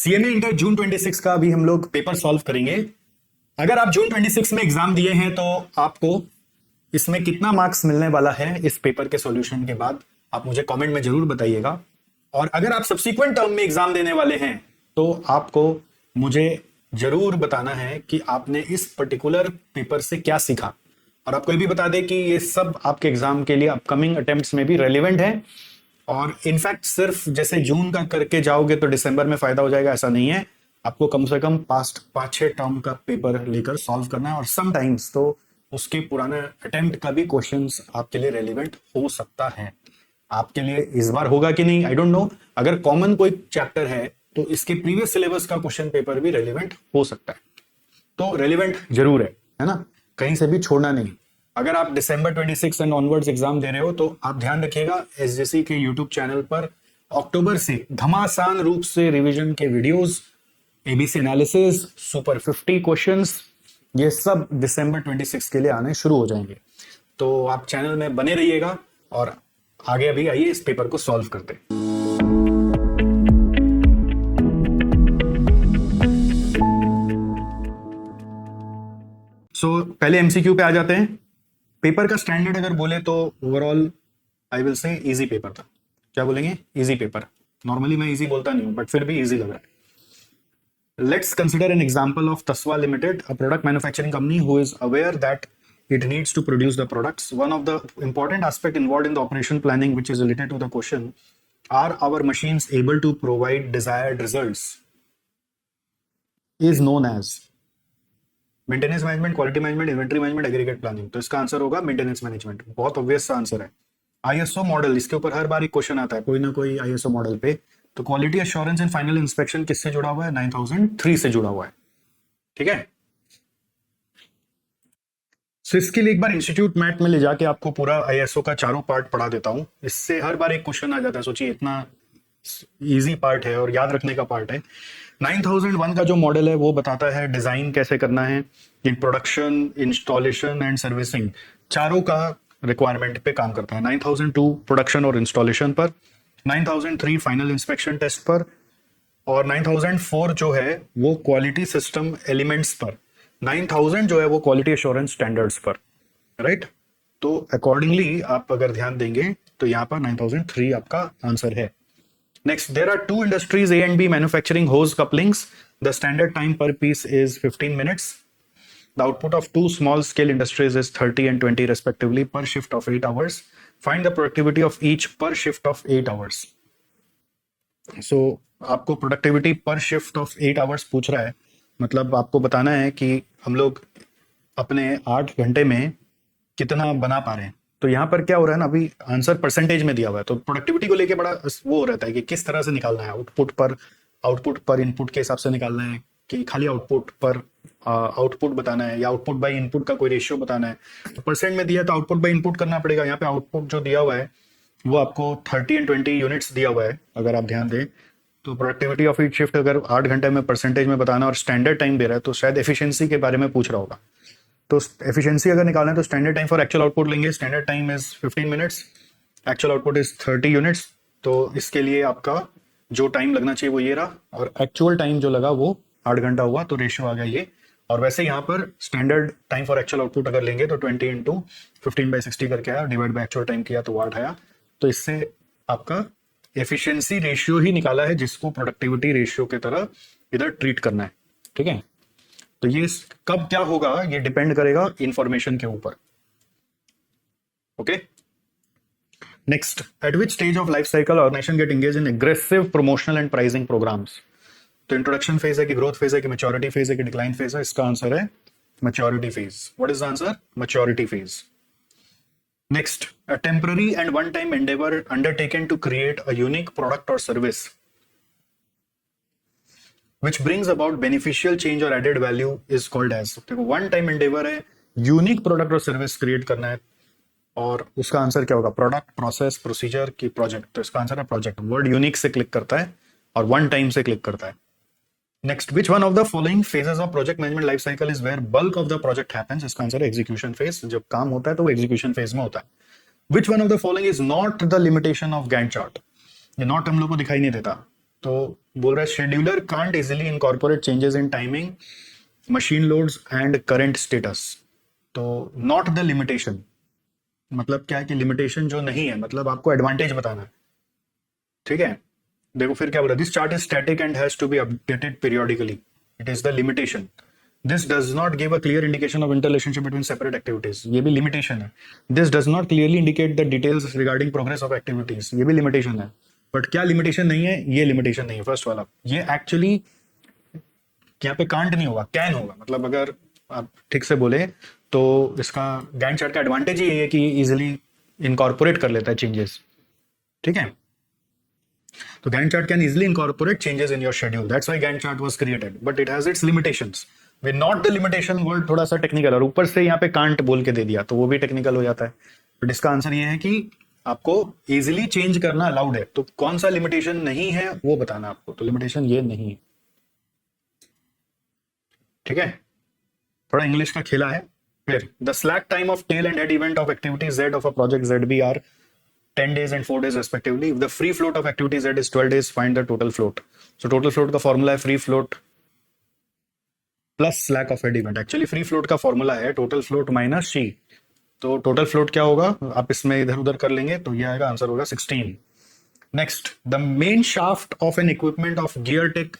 CMA inter जून 26 का अभी हम लोग पेपर सॉल्व करेंगे। अगर आप जून 26 में एग्जाम दिए हैं तो आपको इसमें कितना मार्क्स मिलने वाला है इस पेपर के सॉल्यूशन के बाद आप मुझे कमेंट में जरूर बताइएगा। और अगर आप सब्सिक्वेंट टर्म में एग्जाम देने वाले हैं तो आपको मुझे जरूर बताना है कि आपने इस पर्टिकुलर पेपर से क्या सीखा। और आपको ये भी बता दें कि ये सब आपके एग्जाम के लिए अपकमिंग अटेम्प्ट्स में भी रेलिवेंट है। और इनफैक्ट सिर्फ जैसे जून का करके जाओगे तो दिसंबर में फायदा हो जाएगा, ऐसा नहीं है। आपको कम से कम पास्ट 5-6 टर्म का पेपर लेकर सॉल्व करना है और समटाइम्स तो उसके पुराने अटेम्प्ट का भी क्वेश्चंस आपके लिए रेलिवेंट हो सकता है। आपके लिए इस बार होगा कि नहीं आई डोंट नो। अगर कॉमन कोई चैप्टर है तो इसके प्रीवियस सिलेबस का क्वेश्चन पेपर भी रेलिवेंट हो सकता है, तो रेलिवेंट जरूर है ना, कहीं से भी छोड़ना नहीं। अगर आप दिसंबर 26 एंड ऑनवर्ड्स एग्जाम दे रहे हो तो आप ध्यान रखिएगा एसजेसी के यूट्यूब चैनल पर अक्टूबर से घमासान रूप से रिवीजन के videos, ABC analysis, super 50 questions, ये सब दिसंबर 26 के लिए आने शुरू हो जाएंगे। तो आप चैनल में बने रहिएगा और आगे अभी आइए इस पेपर को सॉल्व करते हैं। पहले एमसीक्यू पे आ जाते हैं। पेपर का स्टैंडर्ड अगर बोले तो overall I will say easy paper था। क्या बोलेंगे? Easy paper. नॉर्मली मैं इजी बोलता नहीं हूं बट फिर भी इजी लग रहा है। Let's consider an example of Taswa limited, a product manufacturing company who is aware that it needs to produce the products. One of the important aspect involved in the operation planning which is related to the question, are our machines able to provide desired results, is known as maintenance management, quality management, inventory management, aggregate planning. तो इसका answer होगा maintenance management. बहुत obvious सा answer है। ISO model, इसके ऊपर हर बार एक question आता है कोई ना कोई आईएसओ मॉडल पे। तो quality assurance and final inspection किससे जुड़ा हुआ है? 9003 से जुड़ा हुआ है। ठीक है, तो इसके लिए एक बार इंस्टीट्यूट मैट में ले जाके आपको पूरा आईएसओ का चारों पार्ट पढ़ा देता हूं। इससे हर बार एक क्वेश्चन आ जाता है। सोचिए इतना इजी पार्ट है और याद रखने का पार्ट है। 9001 का जो मॉडल है वो बताता है डिजाइन कैसे करना है, in production, installation and servicing, चारों का रिक्वायरमेंट पे काम करता है। 9002 प्रोडक्शन और इंस्टॉलेशन पर, 9003 फाइनल इंस्पेक्शन टेस्ट पर, और 9004 जो है वो क्वालिटी सिस्टम एलिमेंट्स पर, 9000 जो है वो क्वालिटी एश्योरेंस स्टैंडर्ड्स पर। राइट, तो अकॉर्डिंगली आप अगर ध्यान देंगे तो यहाँ पर 9003 आपका आंसर है। Next, there are two industries A and B manufacturing hose couplings. The standard time per piece is 15 minutes. The output of two small scale industries is 30 and 20 respectively per shift of 8 hours. Find the productivity of each per shift of 8 hours. So, आपको productivity per shift of 8 hours पूछ रहा है। मतलब आपको बताना है कि हम लोग अपने 8 घंटे में कितना बना पा रहे हैं। तो यहाँ पर क्या हो रहा है ना, अभी आंसर परसेंटेज में दिया हुआ है तो प्रोडक्टिविटी को लेके बड़ा वो रहता है कि किस तरह से निकालना है। आउटपुट पर इनपुट के हिसाब से निकालना है कि खाली आउटपुट पर आउटपुट बताना है या आउटपुट बाय इनपुट का कोई रेशियो बताना है। तो परसेंट में दिया तो आउटपुट बाय इनपुट करना पड़ेगा। यहाँ पे आउटपुट जो दिया हुआ है वो आपको 30 एंड 20 यूनिट्स दिया हुआ है। अगर आप ध्यान दें तो प्रोडक्टिविटी ऑफ ईच शिफ्ट अगर 8 घंटे में परसेंटेज में बताना और स्टैंडर्ड टाइम दे रहा है तो शायद एफिशिएंसी के बारे में पूछ रहा होगा। तो एफिशिएंसी अगर निकालना है तो standard time for actual output लेंगे। Standard time is 15 minutes, actual output is 30 units. तो इसके लिए आपका जो टाइम लगना चाहिए वो ये रहा और एक्चुअल टाइम जो लगा वो 8 घंटा हुआ, तो रेशियो आ गया ये। और वैसे यहाँ पर standard time for actual output अगर लेंगे तो 20 इंटू 15/60 करके आया, डिवाइड बाय एक्चुअल टाइम किया तो 8 आया। तो इससे आपका एफिशिएंसी रेशियो ही निकाला है जिसको प्रोडक्टिविटी रेशियो की तरह इधर ट्रीट करना है। ठीक है, तो ये कब क्या होगा ये डिपेंड करेगा इंफॉर्मेशन के ऊपर। Okay, next, at which stage of life cycle organization get engage in aggressive promotional and pricing programs? तो इंट्रोडक्शन फेज है कि ग्रोथ फेज है कि मैच्योरिटी फेज है कि डिक्लाइन फेज है? इसका आंसर है maturity phase. What is the answer? Maturity phase. Next, a temporary and one time endeavour undertaken to create a unique product और service which brings about beneficial change or added value is called as। देखो one time endeavour है, unique product और service create करना है और उसका answer क्या होगा? प्रोडक्ट, प्रोसेस, प्रोसीजर की प्रोजेक्ट। तो इसका आंसर है प्रोजेक्ट। वर्ड यूनिक से क्लिक करता है और वन टाइम से क्लिक करता है। Next, which one of the following phases of project management life cycle is where bulk of the project happens? इसका आंसर है एग्जीक्यूशन फेज। जब काम होता है तो वो एग्जीक्यूशन फेज में होता है। विच one of the following is not the limitation of Gantt chart? ये नॉट हम लोग को दिखाई नहीं देता। तो बोल रहा है scheduler can't easily incorporate changes in timing, machine loads and current status. तो नॉट द लिमिटेशन, मतलब क्या है कि लिमिटेशन जो नहीं है, मतलब आपको एडवांटेज बताना है, ठीक है। देखो फिर क्या बोला, this chart is static and has to be updated periodically, it is the limitation. This does not give a clear indication of interrelationship between separate activities, ये भी लिमिटेशन है। This does not clearly indicate the details regarding progress of activities, ये भी limitation है। But क्या limitation नहीं है, ये लिमिटेशन नहीं है फर्स्ट वाला। ये एक्चुअली यहाँ पे कांट नहीं होगा, कैन होगा, मतलब अगर आप ठीक से बोले तो इसका गैंट चार्ट का एडवांटेज ही है कि इजिली इनकॉर्पोरेट कर लेता है चेंजेस, ठीक है। तो Gantt chart can easily incorporate changes in your schedule. That's why Gantt chart was created. But it has its limitations. When not the limitation word थोड़ा सा टेक्निकल, और ऊपर से यहाँ पे कांट बोल के दे दिया तो वो भी टेक्निकल हो जाता है। बट इसका आंसर ये है कि आपको इजीली चेंज करना अलाउड है। तो कौन सा लिमिटेशन नहीं है वो बताना आपको, तो लिमिटेशन ये नहीं है, ठीक है। थोड़ा इंग्लिश का खेला है। फिर the slack time of tail and head event of activity Z of a project ZB are 10 days and 4 days respectively. If the free float of activity Z is 12 days, find the total float. So total float का formula है free float plus slack of head event. Actually free float का formula है total float minus C. तो total float क्या होगा, आप इसमें इधर उधर कर लेंगे तो ये आएगा, आंसर होगा 16. Next, the main shaft of an equipment of Geartech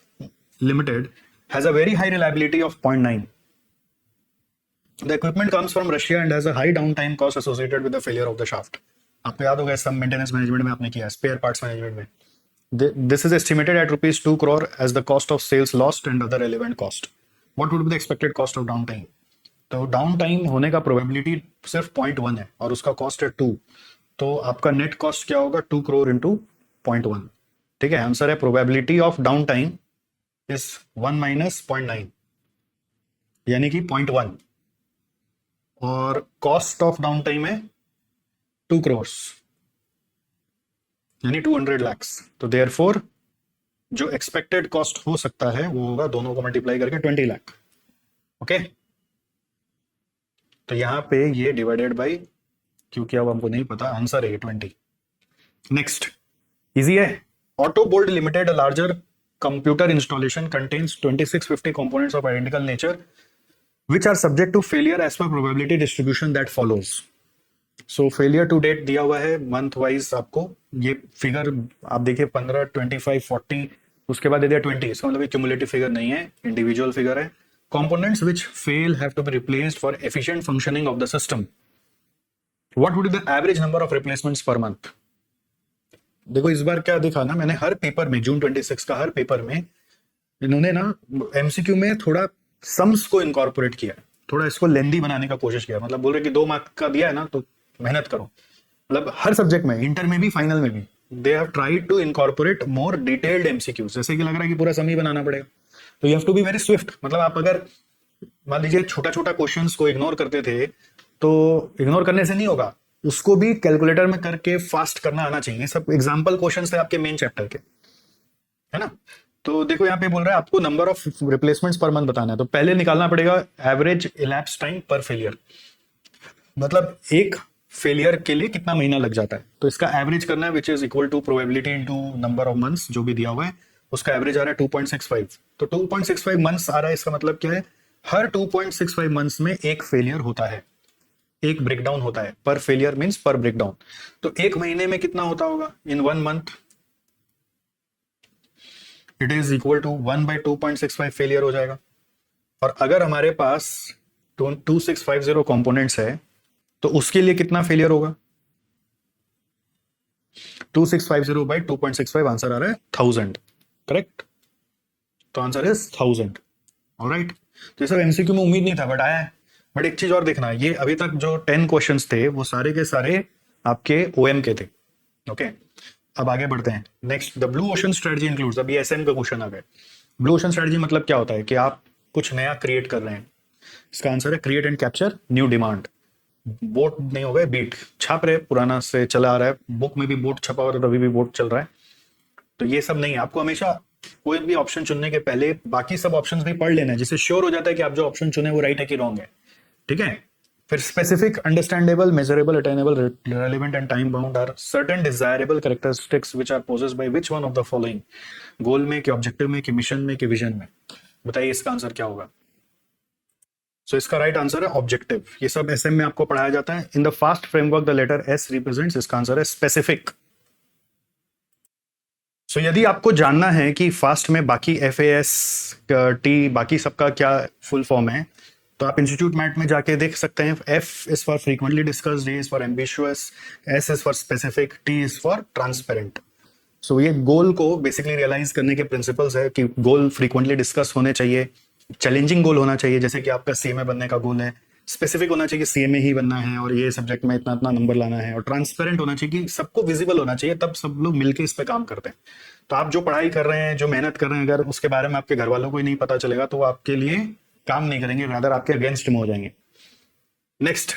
Limited has a very high reliability of 0.9. The equipment comes from Russia and has a high downtime cost associated with the failure of the shaft. आपको याद होगा सब maintenance management में आपने किया, spare parts management में। This is estimated at ₹2 crore as the cost of sales lost and other relevant cost. What would be the expected cost of down time? तो down time होने का probability सिर्फ 0.1 है और उसका कॉस्ट है 2, तो आपका नेट कॉस्ट क्या होगा, 2 crore इंटू 0.1, ठीक है। आंसर है probability of down time is 1 minus 0.9 यानी कि 0.1, और कॉस्ट ऑफ डाउन टाइम है 2 crores यानी 200 lakhs। तो देयरफॉर जो एक्सपेक्टेड कॉस्ट हो सकता है वो होगा दोनों को मल्टीप्लाई करके 20 लाख, ओके। तो यहां पे ये डिवाइडेड बाय, क्योंकि अब हमको नहीं पता, आंसर है 20। नेक्स्ट इजी है। Auto bolt limited a larger computer installation contains 2650 components of identical nature which are subject to failure as per probability distribution that follows. So failure to date दिया हुआ है मंथ वाइज, आपको ये figure आप देखिए 15, 25, 40, उसके बाद दे दिया 20। इसका मतलब क्यूमुलेटिव फिगर नहीं है, इंडिविजुअल फिगर है। Components which fail have to be replaced for efficient functioning of the system. What would be the average number of replacements per month? देखो इस बार क्या दिखा ना, मैंने हर पेपर में जून 26 का हर पेपर में इन्होंने ना एमसीक्यू में थोड़ा सम्स को इनकॉर्पोरेट किया, थोड़ा इसको लेंदी बनाने का कोशिश किया। मतलब बोल रहे कि 2 मार्क का दिया है ना तो मेहनत करो, मतलब हर सब्जेक्ट में, इंटर में भी फाइनल में भी they have tried to incorporate more detailed MCQs. जैसे कि लग रहा है कि पूरा सम ही बनाना पड़ेगा, तो you have to be very swift. मतलब आप अगर मान लीजिए छोटा छोटा क्वेश्चंस को इग्नोर करते थे तो इग्नोर करने से नहीं होगा, उसको भी कैलकुलेटर में करके फास्ट करना आना चाहिए। सब एग्जाम्पल क्वेश्चंस थे आपके मेन चैप्टर के, है ना। तो देखो यहाँ पे बोल रहा है आपको number of replacements per month बताना है, तो पहले निकालना पड़ेगा एवरेज इलैप्स टाइम पर फेलियर, मतलब एक फेलियर के लिए कितना महीना लग जाता है। तो इसका एवरेज करना है which is equal to probability into number of months जो भी दिया हुआ है, उसका एवरेज आ रहा है 2.65। तो 2.65 मंथ्स आ रहा है, इसका मतलब क्या है, हर 2.65 मंथ्स में एक फेलियर होता है, एक ब्रेकडाउन होता है। पर फेलियर मींस पर ब्रेकडाउन। तो एक महीने में कितना होता होगा, in 1 month it is equal to 1/2.65 failure हो जाएगा। और अगर हमारे पास 2650 कंपोनेंट्स है तो उसके लिए कितना फेलियर होगा, 2650/2.65, आंसर आ रहा है 1000, करेक्ट। तो आंसर इज 1000, ऑलराइट। तो ये सब एमसीक्यू में उम्मीद नहीं था बट आया है। बट एक चीज और देखना है, ये अभी तक जो 10 क्वेश्चंस थे वो सारे के सारे आपके ओएम के थे, ओके। अब आगे बढ़ते हैं। Next, the blue ocean strategy includes, अभी एसएम का क्वेश्चन आ गया। ब्लू ओशन स्ट्रेटजी मतलब क्या होता है कि आप कुछ नया क्रिएट कर रहे हैं। इसका आंसर है create and capture new demand. Boat नहीं हो गए, बीट छाप रहे, पुराना से चला आ रहा है, बुक में भी बोट छपा हुआ था तभी भी बोट चल रहा है। तो ये सब नहीं है, आपको हमेशा कोई भी ऑप्शन चुनने के पहले बाकी सब ऑप्शंस भी पढ़ लेना है, जिससे श्योर हो जाता है कि आप जो ऑप्शन चुने वो राइट है कि रॉन्ग है, ठीक है। फिर specific, understandable, measurable, attainable, relevant and time bound are certain desirable characteristics which are possessed by which one of the following. Goal में, कि ऑब्जेक्टिव में, कि मिशन में, कि विजन में। बताइए इसका आंसर क्या होगा। सो इसका राइट आंसर है ऑब्जेक्टिव। ये सब एसएम में आपको पढ़ाया जाता है। In the fast framework the letter S represents, इसका आंसर है स्पेसिफिक। सो यदि आपको जानना है कि फास्ट में बाकी एफ ए एस टी बाकी सबका क्या फुल फॉर्म है, तो आप इंस्टीट्यूट मैट में जाके देख सकते हैं। F is for frequently discussed, A is for ambitious, S is for specific, T is for transparent. So ये गोल को बेसिकली रियलाइज करने के प्रिंसिपल्स है कि गोल फ्रीक्वेंटली डिस्कस होने चाहिए, चैलेंजिंग गोल होना चाहिए, जैसे कि आपका सीएमए बनने का गोल है, स्पेसिफिक होना चाहिए कि सीएमए ही बनना है और ये सब्जेक्ट में इतना इतना नंबर लाना है, और ट्रांसपेरेंट होना चाहिए कि सबको विजिबल होना चाहिए, तब सब लोग मिलकर इस पे काम करते हैं। तो आप जो पढ़ाई कर रहे हैं, जो मेहनत कर रहे हैं, अगर उसके बारे में आपके घर वालों को ही नहीं पता चलेगा तो वो आपके लिए काम नहीं करेंगे, रादर आपके अगेंस्ट में हो जाएंगे। Next,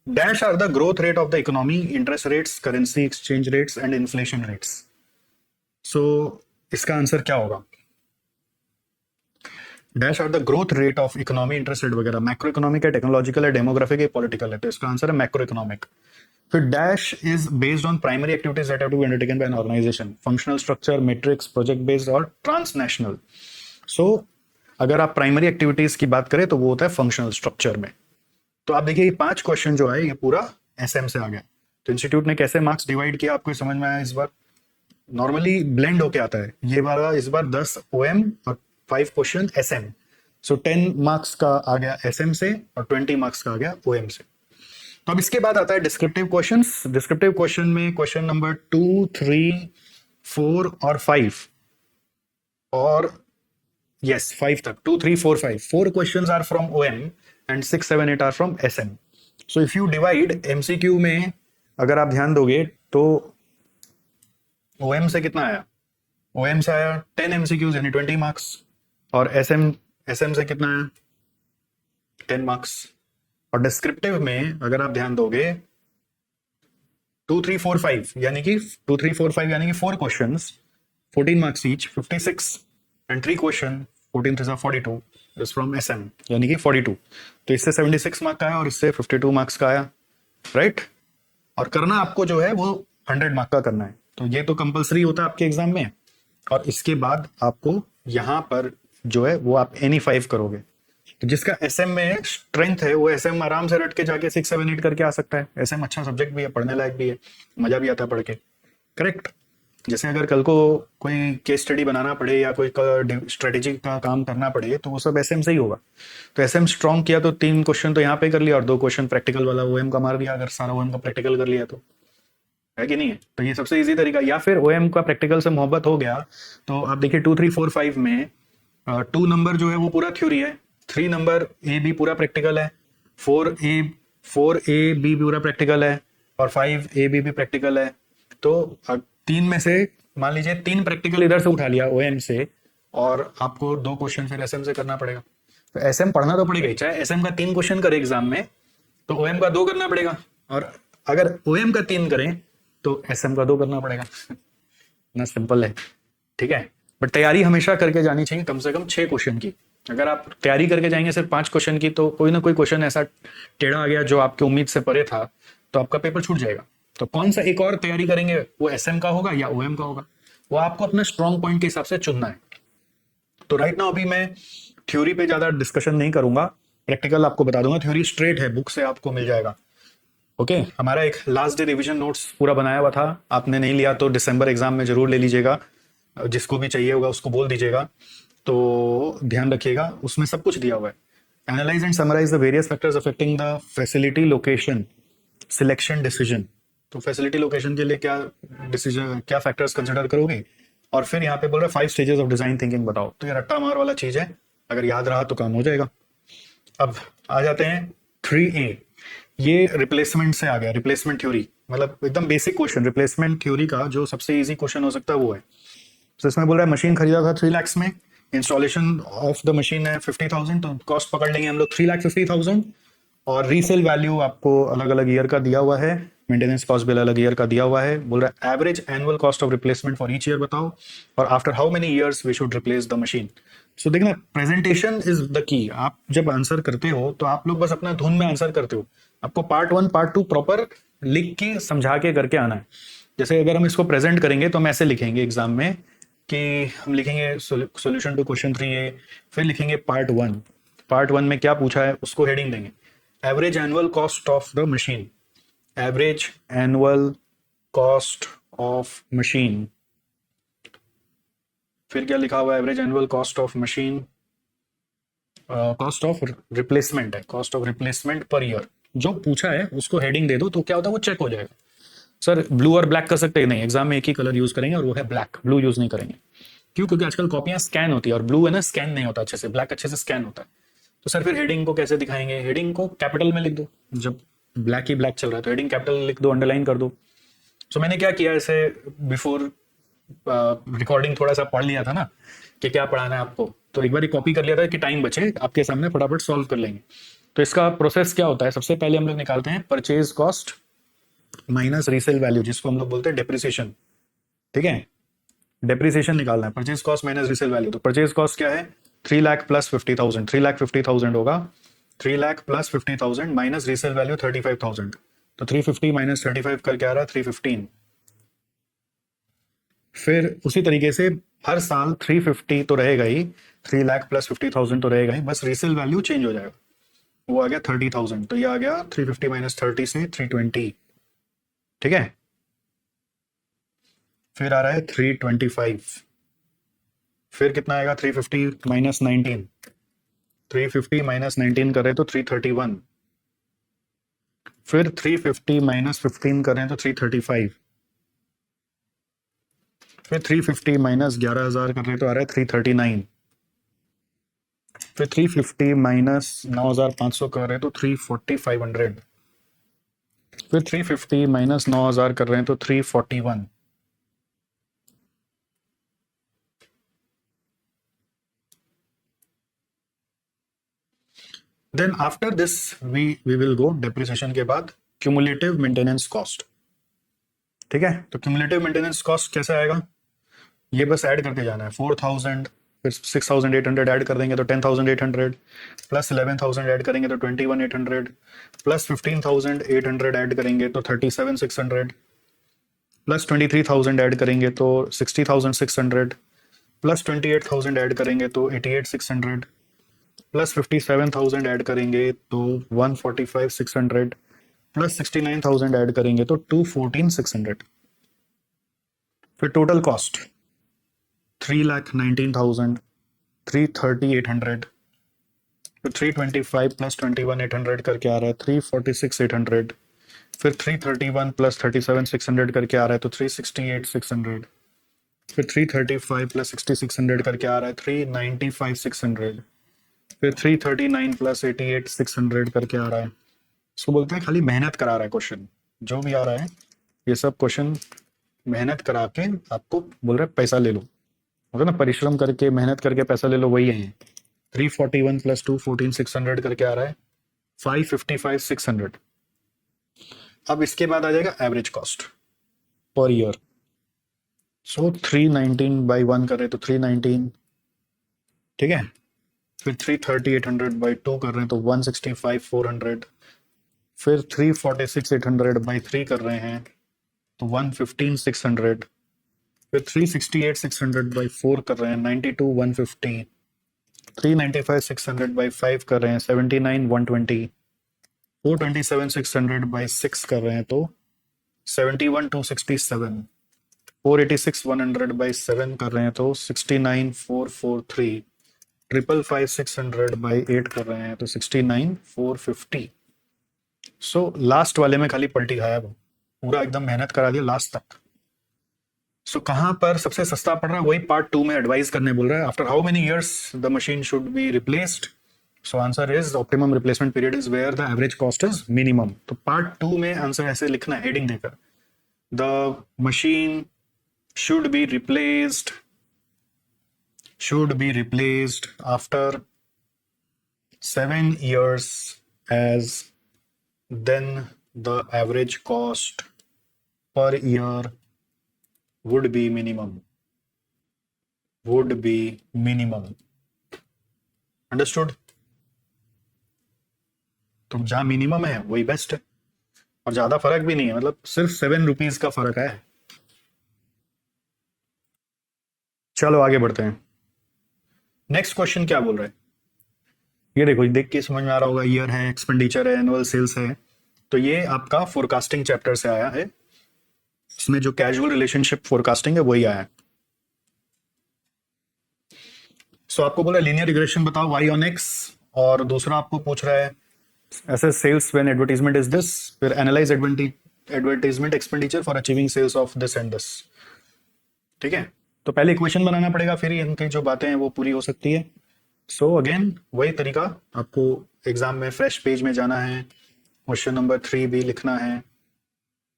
dash are the growth rate of the economy, interest rates, currency exchange rates and inflation rates. So इसका आंसर क्या होगा। Dash are the growth rate of economy, interest rate वगैरह मैक्रो इकोनॉमिक है, technological है, demographic है, political है, तो इसका आंसर है मैक्रो इकोनॉमिक। फिर dash is based on primary activities that have to be undertaken by an organization, functional structure, matrix, project based और ट्रांसनेशनल। सो अगर आप प्राइमरी एक्टिविटीज की बात करें तो वो होता है फंक्शनल स्ट्रक्चर में। तो आप देखिए 5 क्वेश्चन जो है ये पूरा एसएम से आ गया। तो इंस्टीट्यूट ने कैसे मार्क्स डिवाइड किया आपको समझ में आया। इस बार नॉर्मली ब्लेंड होके आता है, ये वाला इस बार 10 ओएम और 5 क्वेश्चन एसएम। सो 10 मार्क्स का आ गया एसएम से और 20 मार्क्स का आ गया ओएम से। तो अब इसके बाद आता है डिस्क्रिप्टिव क्वेश्चंस। डिस्क्रिप्टिव क्वेश्चन में क्वेश्चन नंबर 2, 3, 4 और 5 और यस 5 तक 2, 3, 4, 5 4 questions are from OM and 6, 7, 8 are from SM. So if you divide MCQ में अगर आप ध्यान दोगे तो ओएम से कितना आया, ओएम से आया 10 एमसीक्यूज यानी 20 मार्क्स, और एसएम से कितना आया 10 मार्क्स। और डिस्क्रिप्टिव में अगर आप ध्यान दोगे 2, 3, 4, 5 यानी कि 2, 3, 4, 5 यानी कि 4 questions 14 marks each 56 and 3 question 14 3 42 is from SM यानी कि 42। तो इससे 76 मार्क्स का आया और इससे 52 मार्क्स का आया, राइट। और करना आपको जो है वो 100 मार्क का करना है। तो ये तो कंपलसरी होता है आपके एग्जाम में। और इसके बाद आपको यहाँ पर जो है वो आप एनी 5 करोगे। तो जिसका एसएम में स्ट्रेंथ है वो एसएम आराम से रट के जाके 6, 7, 8 करके आ सकता है। एसएम अच्छा सब्जेक्ट भी है, पढ़ने लायक भी है, मजा भी आता है पढ़ के, करेक्ट। जैसे अगर कल को कोई केस स्टडी बनाना पड़े या कोई स्ट्रेटेजी का काम करना पड़े तो वो सब एसएम से ही होगा। तो एसएम स्ट्रॉन्ग किया तो 3 क्वेश्चन तो यहाँ पे कर लिया और 2 क्वेश्चन प्रैक्टिकल वाला ओएम का मार दिया, अगर सारा ओएम का प्रैक्टिकल कर लिया तो, है कि नहीं है। तो ये सबसे इजी तरीका। या फिर ओएम का प्रैक्टिकल से मोहब्बत हो गया तो आप देखिए 2, 3, 4, 5 में 2 नंबर जो है वो पूरा थ्योरी है, 3 नंबर ए बी पूरा प्रैक्टिकल है, 4 ए बी पूरा प्रैक्टिकल है और 5 ए बी भी प्रैक्टिकल है। तो 3 में से मान लीजिए 3 प्रैक्टिकल इधर से उठा लिया ओएम से और आपको 2 क्वेश्चन फिर एसएम से करना पड़ेगा। तो एसएम पढ़ना तो पड़ेगा ही, चाहे एसएम का 3 क्वेश्चन करे एग्जाम में तो ओएम का 2 करना पड़ेगा, और अगर ओएम का 3 करें तो एसएम का 2 करना पड़ेगा। ना सिंपल है, ठीक है। बट तैयारी हमेशा करके जानी चाहिए, कम से कम 6 क्वेश्चन की। अगर आप तैयारी करके जाएंगे सिर्फ 5 क्वेश्चन की तो कोई ना कोई क्वेश्चन ऐसा टेढ़ा आ गया जो आपकी उम्मीद से परे था तो आपका पेपर छूट जाएगा। तो कौन सा एक और तैयारी करेंगे, वो एसएम का होगा या ओएम का होगा, वो आपको अपने स्ट्रॉन्ग पॉइंट के हिसाब से चुनना है। तो राइट नाउ अभी मैं थ्योरी पे ज्यादा डिस्कशन नहीं करूंगा, प्रैक्टिकल आपको बता दूंगा। थ्योरी स्ट्रेट है, बुक से आपको मिल जाएगा। ओके हमारा एक लास्ट डे रिवीजन नोट्स पूरा बनाया हुआ था, आपने नहीं लिया तो दिसंबर एग्जाम में जरूर ले लीजिएगा, जिसको भी चाहिए होगा उसको बोल दीजिएगा। तो ध्यान रखिएगा, उसमें सब कुछ दिया हुआ है। Analyse and summarise the various factors affecting the facility location selection decision. तो फैसिलिटी लोकेशन के लिए क्या डिसीजन, क्या फैक्टर्स कंसिडर करोगे, और फिर यहाँ पे बोल रहा है 5 स्टेजेस ऑफ डिजाइन थिंकिंग बताओ। तो ये रट्टा मार वाला चीज है, अगर याद रहा तो काम हो जाएगा। अब आ जाते हैं 3A, ये रिप्लेसमेंट से आ गया, रिप्लेसमेंट थ्योरी, मतलब एकदम बेसिक क्वेश्चन। रिप्लेसमेंट थ्योरी का जो सबसे इजी क्वेश्चन हो सकता है वो है। तो इसमें बोल रहा है मशीन खरीदा था 3 लाख में, इंस्टॉलेशन ऑफ द मशीन है 50,000, तो कॉस्ट पकड़ लेंगे हम लोग 3,50,000, और रीसेल वैल्यू आपको अलग अलग ईयर का दिया हुआ है, मेंटेनेंस कॉस्ट बिल अलग ईयर का दिया हुआ है। बोल रहा है average annual cost of replacement for each year बताओ, और after how many years we should replace the machine. So देखना, प्रेजेंटेशन इज द की। आप जब आंसर करते हो तो आप लोग बस अपना धुन में आंसर करते हो, आपको part one part two proper लिख के समझा के करके आना है। जैसे अगर हम इसको प्रेजेंट करेंगे तो हम ऐसे लिखेंगे एग्जाम में कि हम लिखेंगे सॉल्यूशन टू क्वेश्चन 3A, फिर लिखेंगे पार्ट वन। पार्ट वन में क्या पूछा है उसको हेडिंग देंगे, average annual cost of the machine, average annual cost of machine. फिर क्या लिखा हुआ है, average annual cost of machine, cost of replacement है, cost of replacement per year. जो पूछा है उसको हेडिंग दे दो तो क्या होता है वो चेक हो जाएगा। सर ब्लू और ब्लैक कर सकते हैं? नहीं, एग्जाम में एक ही कलर यूज करेंगे और वो है ब्लैक, ब्लू यूज नहीं करेंगे। क्यों? क्योंकि आजकल कॉपियां स्कैन होती है और ब्लू है ना स्कैन नहीं होता अच्छे से, ब्लैक अच्छे से स्कैन होता है। तो सर फिर हेडिंग को कैसे दिखाएंगे? हेडिंग को कैपिटल में लिख दो, जब ब्लैक ही ब्लैक चल रहा है तो हेडिंग कैपिटल लिख दो, अंडरलाइन कर दो। सो मैंने क्या किया, ऐसे बिफोर रिकॉर्डिंग थोड़ा सा पढ़ लिया था ना कि क्या पढ़ाना है आपको, तो एक बार कॉपी कर लिया था कि टाइम बचे, आपके सामने फटाफट सॉल्व कर लेंगे। तो इसका प्रोसेस क्या होता है, सबसे पहले हम लोग निकालते हैं purchase cost minus resale value, जिसको हम लोग बोलते हैं डेप्रिसिएशन। ठीक है, डेप्रिसिएशन निकालना है, purchase cost minus resale value. तो परचेज कॉस्ट क्या है, 3 लाख प्लस 50,000, 3,50,000 होगा, 3 lakh plus 50,000 minus resale value 35,000। तो 350 माइनस 35 करके आ रहा है 315। फिर उसी तरीके से हर साल 350 तो रहेगा ही, 3 लाख प्लस 50,000 तो रहेगा ही, बस रीसेल वैल्यू चेंज हो जाएगा, वो आ गया 30,000। तो ये आ गया 350 माइनस 30 से 320। ठीक है, फिर आ रहा है 325। फिर कितना आएगा, 350 माइनस 19, 350 माइनस 19 करें तो 331। फिर 350 माइनस 15 करें तो 335। फिर 350 माइनस 11,000 कर रहे तो आ रहा है 339। फिर 350 माइनस 9,500 कर रहे हैं तो 340,500। फिर 350 माइनस 9,000 कर रहे हैं तो 341। Then after this we will go depreciation के बाद क्यूमुलेटिव मेंटेनेंस कॉस्ट। ठीक है, तो क्यूमुलेटिव मेंटेनेंस कॉस्ट कैसे आएगा, ये बस ऐड करते जाना है, 4,000 फिर 6,800 ऐड कर देंगे तो 10,800, प्लस 11,000 ऐड करेंगे तो 21,800, प्लस 15,800 ऐड करेंगे तो 37,600, प्लस 23,000 ऐड करेंगे तो 60,600, प्लस 28,000 ऐड करेंगे तो 88,600, प्लस 57,000 ऐड करेंगे तो 145,600, प्लस 69,000 ऐड करेंगे तो 214,600। फिर टोटल कॉस्ट 3,19,000, 330,800, फिर 325 प्लस 21,800 करके आ रहा है 346,800। फिर 331 प्लस 37,600 करके आ रहा है तो 368,600। फिर 335 प्लस 6,600 करके आ रहा है 395,600। फिर 339 प्लस 88,600 करके आ रहा है। इसको बोलते हैं खाली मेहनत करा रहा है क्वेश्चन, जो भी आ रहा है ये सब क्वेश्चन मेहनत करा के आपको बोल रहा है पैसा ले लो, होगा ना, परिश्रम करके मेहनत करके पैसा ले लो, वही है। 341 प्लस 214,600 करके आ रहा है 555,600। अब इसके बाद आ जाएगा average cost per year. So 319 by 1 करें तो 319। ठीक है, फिर 330,800 बाई 2 कर रहे हैं तो 165,400। फिर 346,800 बाई 3 कर रहे हैं तो 115,600। फिर 368,600 बाई 4 कर रहे हैं 92,150। 395,600 बाई 5 कर रहे हैं 79,120। 427,600 बाई 6 कर रहे हैं तो 71,267। 486,100 बाई 7 कर रहे हैं तो 69,443। 555,600 बाई 8 कर रहे हैं तो 69,450। सो लास्ट वाले में खाली पलटी खाया, वो पूरा एकदम मेहनत करा दिया लास्ट तक। सो कहाँ पर सबसे सस्ता पड़ रहा है, वही पार्ट टू में एडवाइस करने बोल रहा है, after how many years the machine should be replaced. So answer is optimum replacement period is where the average cost is minimum. तो पार्ट टू में आंसर ऐसे लिखना है हेडिंग देकर, the machine should be replaced after 7 years, as then the average cost per year would be minimum. Understood? तो जहां minimum है वही बेस्ट है, और ज्यादा फर्क भी नहीं है, मतलब सिर्फ 7 रुपीज का फर्क है। चलो आगे बढ़ते हैं। नेक्स्ट क्वेश्चन क्या बोल रहा है, ये देखो, देख के समझ में आ रहा होगा, ईयर है, एक्सपेंडिचर है, एनुअल सेल्स है। तो ये आपका फोरकास्टिंग चैप्टर से आया है, इसमें जो कैजुअल रिलेशनशिप फोरकास्टिंग है वही आया है। सो आपको बोला लीनियर रिग्रेशन बताओ वाई ऑन एक्स, और दूसरा आपको पूछ रहा है ऐसे sales when advertisement is this, फिर analyse advertisement expenditure for achieving sales of this and this. ठीक है, तो पहले इक्वेशन बनाना पड़ेगा, फिर ही इनकी जो बातें हैं वो पूरी हो सकती है। सो अगेन वही तरीका, आपको एग्जाम में फ्रेश पेज में जाना है, क्वेश्चन नंबर 3B लिखना है।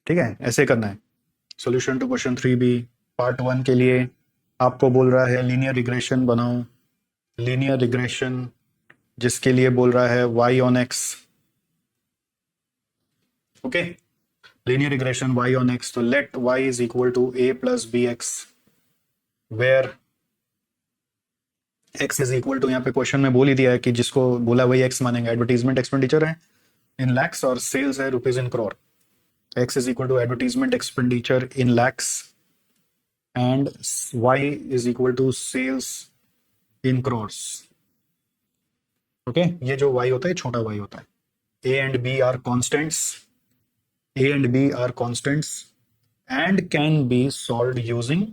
ठीक है, ऐसे करना है। Solution to question 3B part 1 के लिए आपको बोल रहा है लीनियर रिग्रेशन बनाओ, लीनियर रिग्रेशन जिसके लिए बोल रहा है y on x। Okay, linear regression y on x, तो let y is equal to a plus b x, where x is equal to, यहाँ पे क्वेश्चन में बोल ही दिया है कि जिसको बोला वही x मानेंगे। एडवर्टीजमेंट एक्सपेंडिचर है इन लैक्स और सेल्स है rupees in crore. x is equal to advertisement expenditure in lakhs and y is equal to sales in crores. Okay, ये जो y होता है छोटा y होता है। a and b are constants, a and b are constants and can be solved using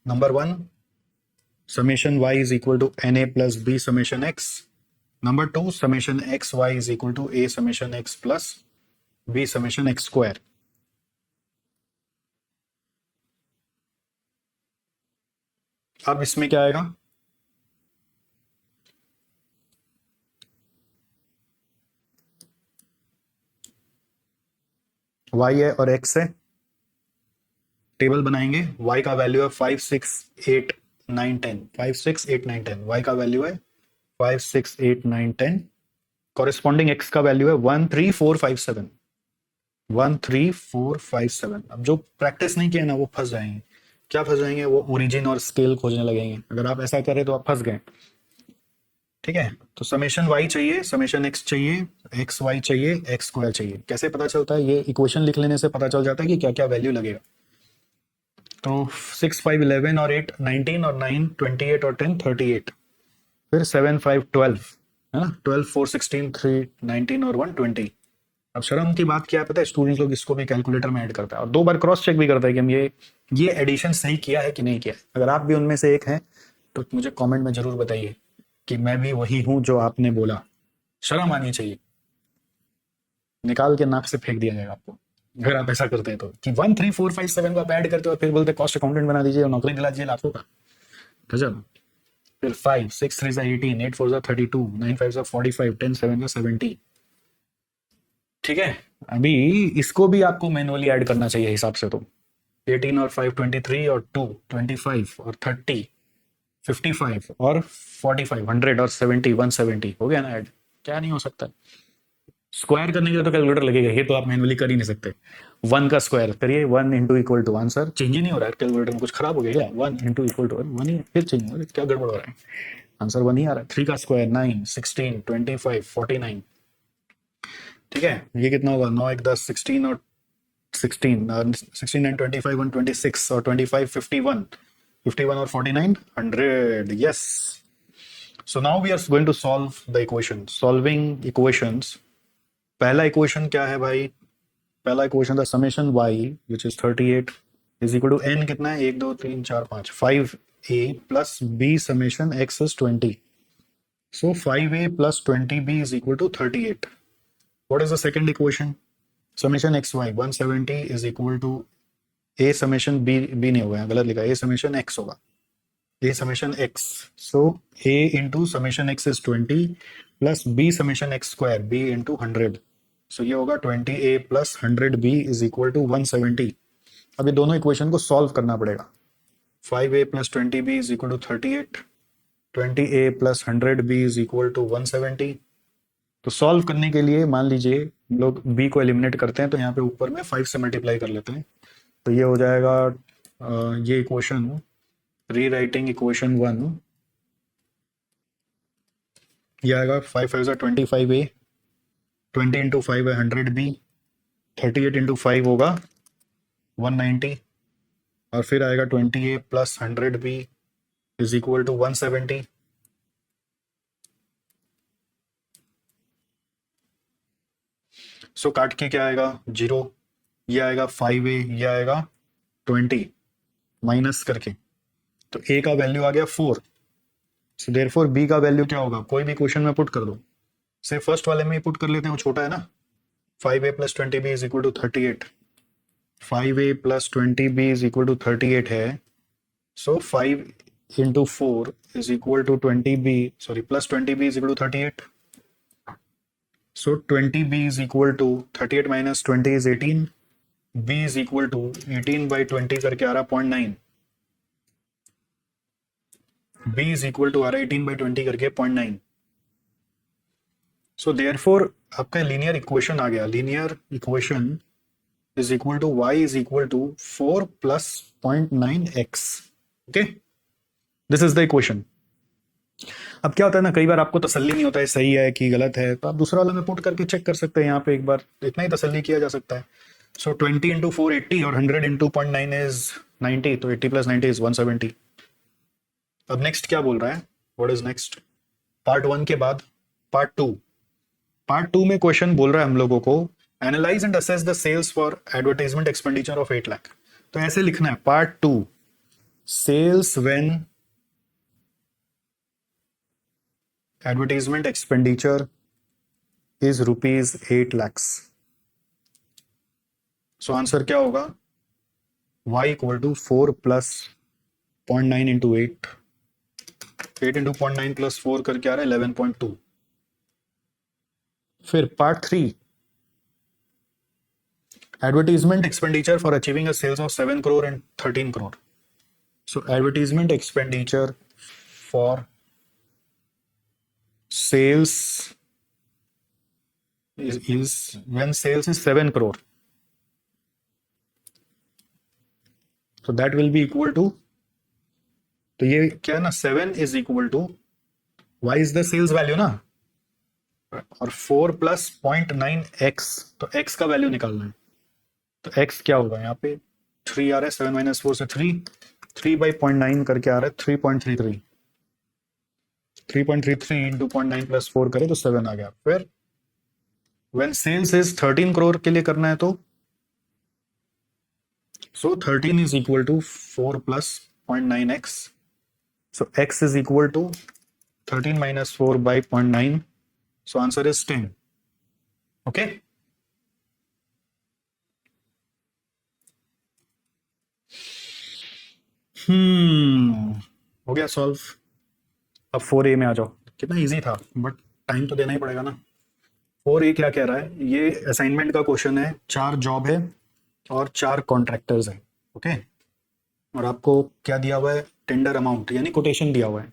number 1 summation y is equal to na plus b summation x, number 2 summation x y is equal to a summation x plus b summation x square। अब इसमें क्या आएगा, y है और x है, table बनाएंगे। y का value है 5 6 8 9 10, 5 6 8 9 10, y का वैल्यू है 5 6 8 9 10, कॉरेस्पॉन्डिंग x का वैल्यू है 1 3 4 5 7, 1 3 4 5 7। अब जो प्रैक्टिस नहीं किया ना वो फंस जाएंगे। क्या फंस जाएंगे, वो ओरिजिन और स्केल खोजने लगेंगे। अगर आप ऐसा करें तो आप फंस गए। ठीक है, तो समेशन y चाहिए, समेशन x चाहिए, एक्स वाई चाहिए, एक्स स्क्वायर चाहिए। कैसे पता चलता है, ये इक्वेशन लिख लेने से पता चल जाता है कि क्या क्या वैल्यू लगेगा। तो 6 5 11 और 8 19 और 9 28 और 10 38, फिर 7 5 12 है ना, 12 4 16 3 19 और 1 20। अब शर्म की बात क्या है पता है, स्टूडेंट्स लोग इसको भी कैलकुलेटर में ऐड करता है और 2 बार क्रॉस चेक भी करता है कि हम ये एडिशन सही किया है कि नहीं किया है। अगर आप भी उनमें से एक हैं तो मुझे कमेंट में जरूर बताइए कि मैं भी वही हूं जो आपने बोला। शर्म आनी चाहिए, निकाल के नाक से फेंक दिया जाएगा आपको अगर आप ऐसा करते हैं तो, कि 1 3 4 5 7 को आप ऐड करते हो और फिर बोलते कॉस्ट अकाउंटेंट बना दीजिए और नौकरी दिला दीजिए लाखों का। गजब। फिर 5 6 3 18 8 4 32 9 5 45 10 7 70। ठीक है, अभी इसको भी आपको मैनुअली ऐड करना चाहिए हिसाब से। तो 18 और 5 23 और 2 25 और 30 55 और 45 100 और 70 170 हो गया ना ऐड। क्या नहीं हो सकता। स्क्वायर करने के लिए तो कैलकुलेटर लगेगा, ये तो आप मैनुअली कर ही नहीं सकते। 1 का स्क्वायर करिए, 1 into equal to answer change ही नहीं हो रहा है कैलकुलेटर में, कुछ खराब हो गया क्या। 1 इंटू इक्वल टू 1 ही फिर चेंज हो रहा है, क्या गड़बड़ हो रहा है, आंसर 1 ही आ रहा है। 3 का स्क्वायर 9 16 25 49। ठीक है, ये कितना होगा, 9 1 10 16 और 16 16 एंड 25 1 26 और 25 51 51 और 49 100। Yes, so now we are going to solve the equation, solving equations. पहला इक्वेशन क्या है भाई, पहला इक्वेशन था summation y which is 38 is equal to n कितना है 1 2 3 4 5 5a plus b summation x is 20। So 5a plus 20b is equal to 38। What is the second equation, summation xy 170 is equal to a summation b नहीं होगा, गलत लिखा, a summation x होगा, a summation x। So a into summation x is 20 plus b summation x square b into 100। सो ये होगा 20a plus 100b is equal to 170। अब ये दोनों इक्वेशन को सॉल्व करना पड़ेगा। 5a plus 20b is equal to 38, 20a plus 100b is equal to 170। तो solve करने के लिए मान लीजिए लोग b को एलिमिनेट करते हैं, तो यहाँ पे ऊपर में 5 से मल्टीप्लाई कर लेते हैं, तो ये हो जाएगा ये इक्वेशन री राइटिंग इक्वेशन 1, ये आएगा 5 5 25A, 20 इंटू 5 है 100B, 38 इंटू 5 होगा 190, और फिर आएगा 20A plus 100B is equal to 170। So काट के क्या आएगा 0, ये आएगा 5A, ये आएगा 20 माइनस करके, तो A का वैल्यू आ गया 4। सो देयरफॉर B का वैल्यू क्या होगा, कोई भी क्वेश्चन में पुट कर दो, से फर्स्ट वाले में ही पुट कर लेते हैं, वो छोटा है ना। 5A plus 20B is equal to 38, 5A plus 20B is equal to 38 है। So 5 into 4 is equal to 20B, sorry plus 20B is equal to 38। So 20B is equal to 38 minus 20 is 18, B is equal to 18 by 20 करके आ रहा 0.9, B is equal to आ रहा 18 by 20 करके 0.9। So therefore आपका linear equation आ गया, linear equation is equal to y is equal to 4 plus 0.9x। Okay, this is the equation. अब क्या होता है ना, कई बार आपको तसल्ली नहीं होता है सही है कि गलत है, तो आप दूसरा वाला में पुट करके चेक कर सकते हैं, यहाँ पे एक बार इतना ही तसल्ली किया जा सकता है। सो 20 इंटू 4 80 और 100 इंटू 0.9 इज 90, तो 80 प्लस 90 इज 170। अब नेक्स्ट क्या बोल रहा है, व्हाट इज नेक्स्ट, पार्ट 1 के बाद पार्ट 2। पार्ट 2 में क्वेश्चन बोल रहा है हम लोगों को analyse and assess the sales for advertisement expenditure of 8 lakh. तो ऐसे लिखना है, part 2 sales when advertisement expenditure is rupees 8 lakhs। So answer क्या होगा, y equal to 4 plus 0.9 into 8, 8 into 0.9 plus 4 करके आ रहा है 11.2। फिर part 3 advertisement expenditure for achieving a sales of 7 crore and 13 crore। So advertisement expenditure for sales is when sales is 7 crore, so that will be equal to, तो ये क्या है ना, 7 is equal to y is the sales value ना, और 4 plus 0.9x, तो x का value निकालना है, तो x क्या होगा यहाँ पे 3 आ रहा है, 7 माइनस 4 से 3 बाई 0.9 करके आ रहा है 3.33, 3.33 इंटू 0.9 प्लस 4 करे तो 7 आ गया। फिर when sales is 13 crore के लिए करना है, तो so 13 is equal to 4 plus 0.9x, so x is equal to 13 minus 4 by 0.9, so answer is 10। okay, हो गया सॉल्व। अब 4A में आ जाओ, कितना इजी था, बट टाइम तो देना ही पड़ेगा ना। 4A क्या कह रहा है, ये असाइनमेंट का क्वेश्चन है, 4 जॉब है और 4 कॉन्ट्रैक्टर्स हैं। ओके, और आपको क्या दिया हुआ है, टेंडर अमाउंट यानी कोटेशन दिया हुआ है,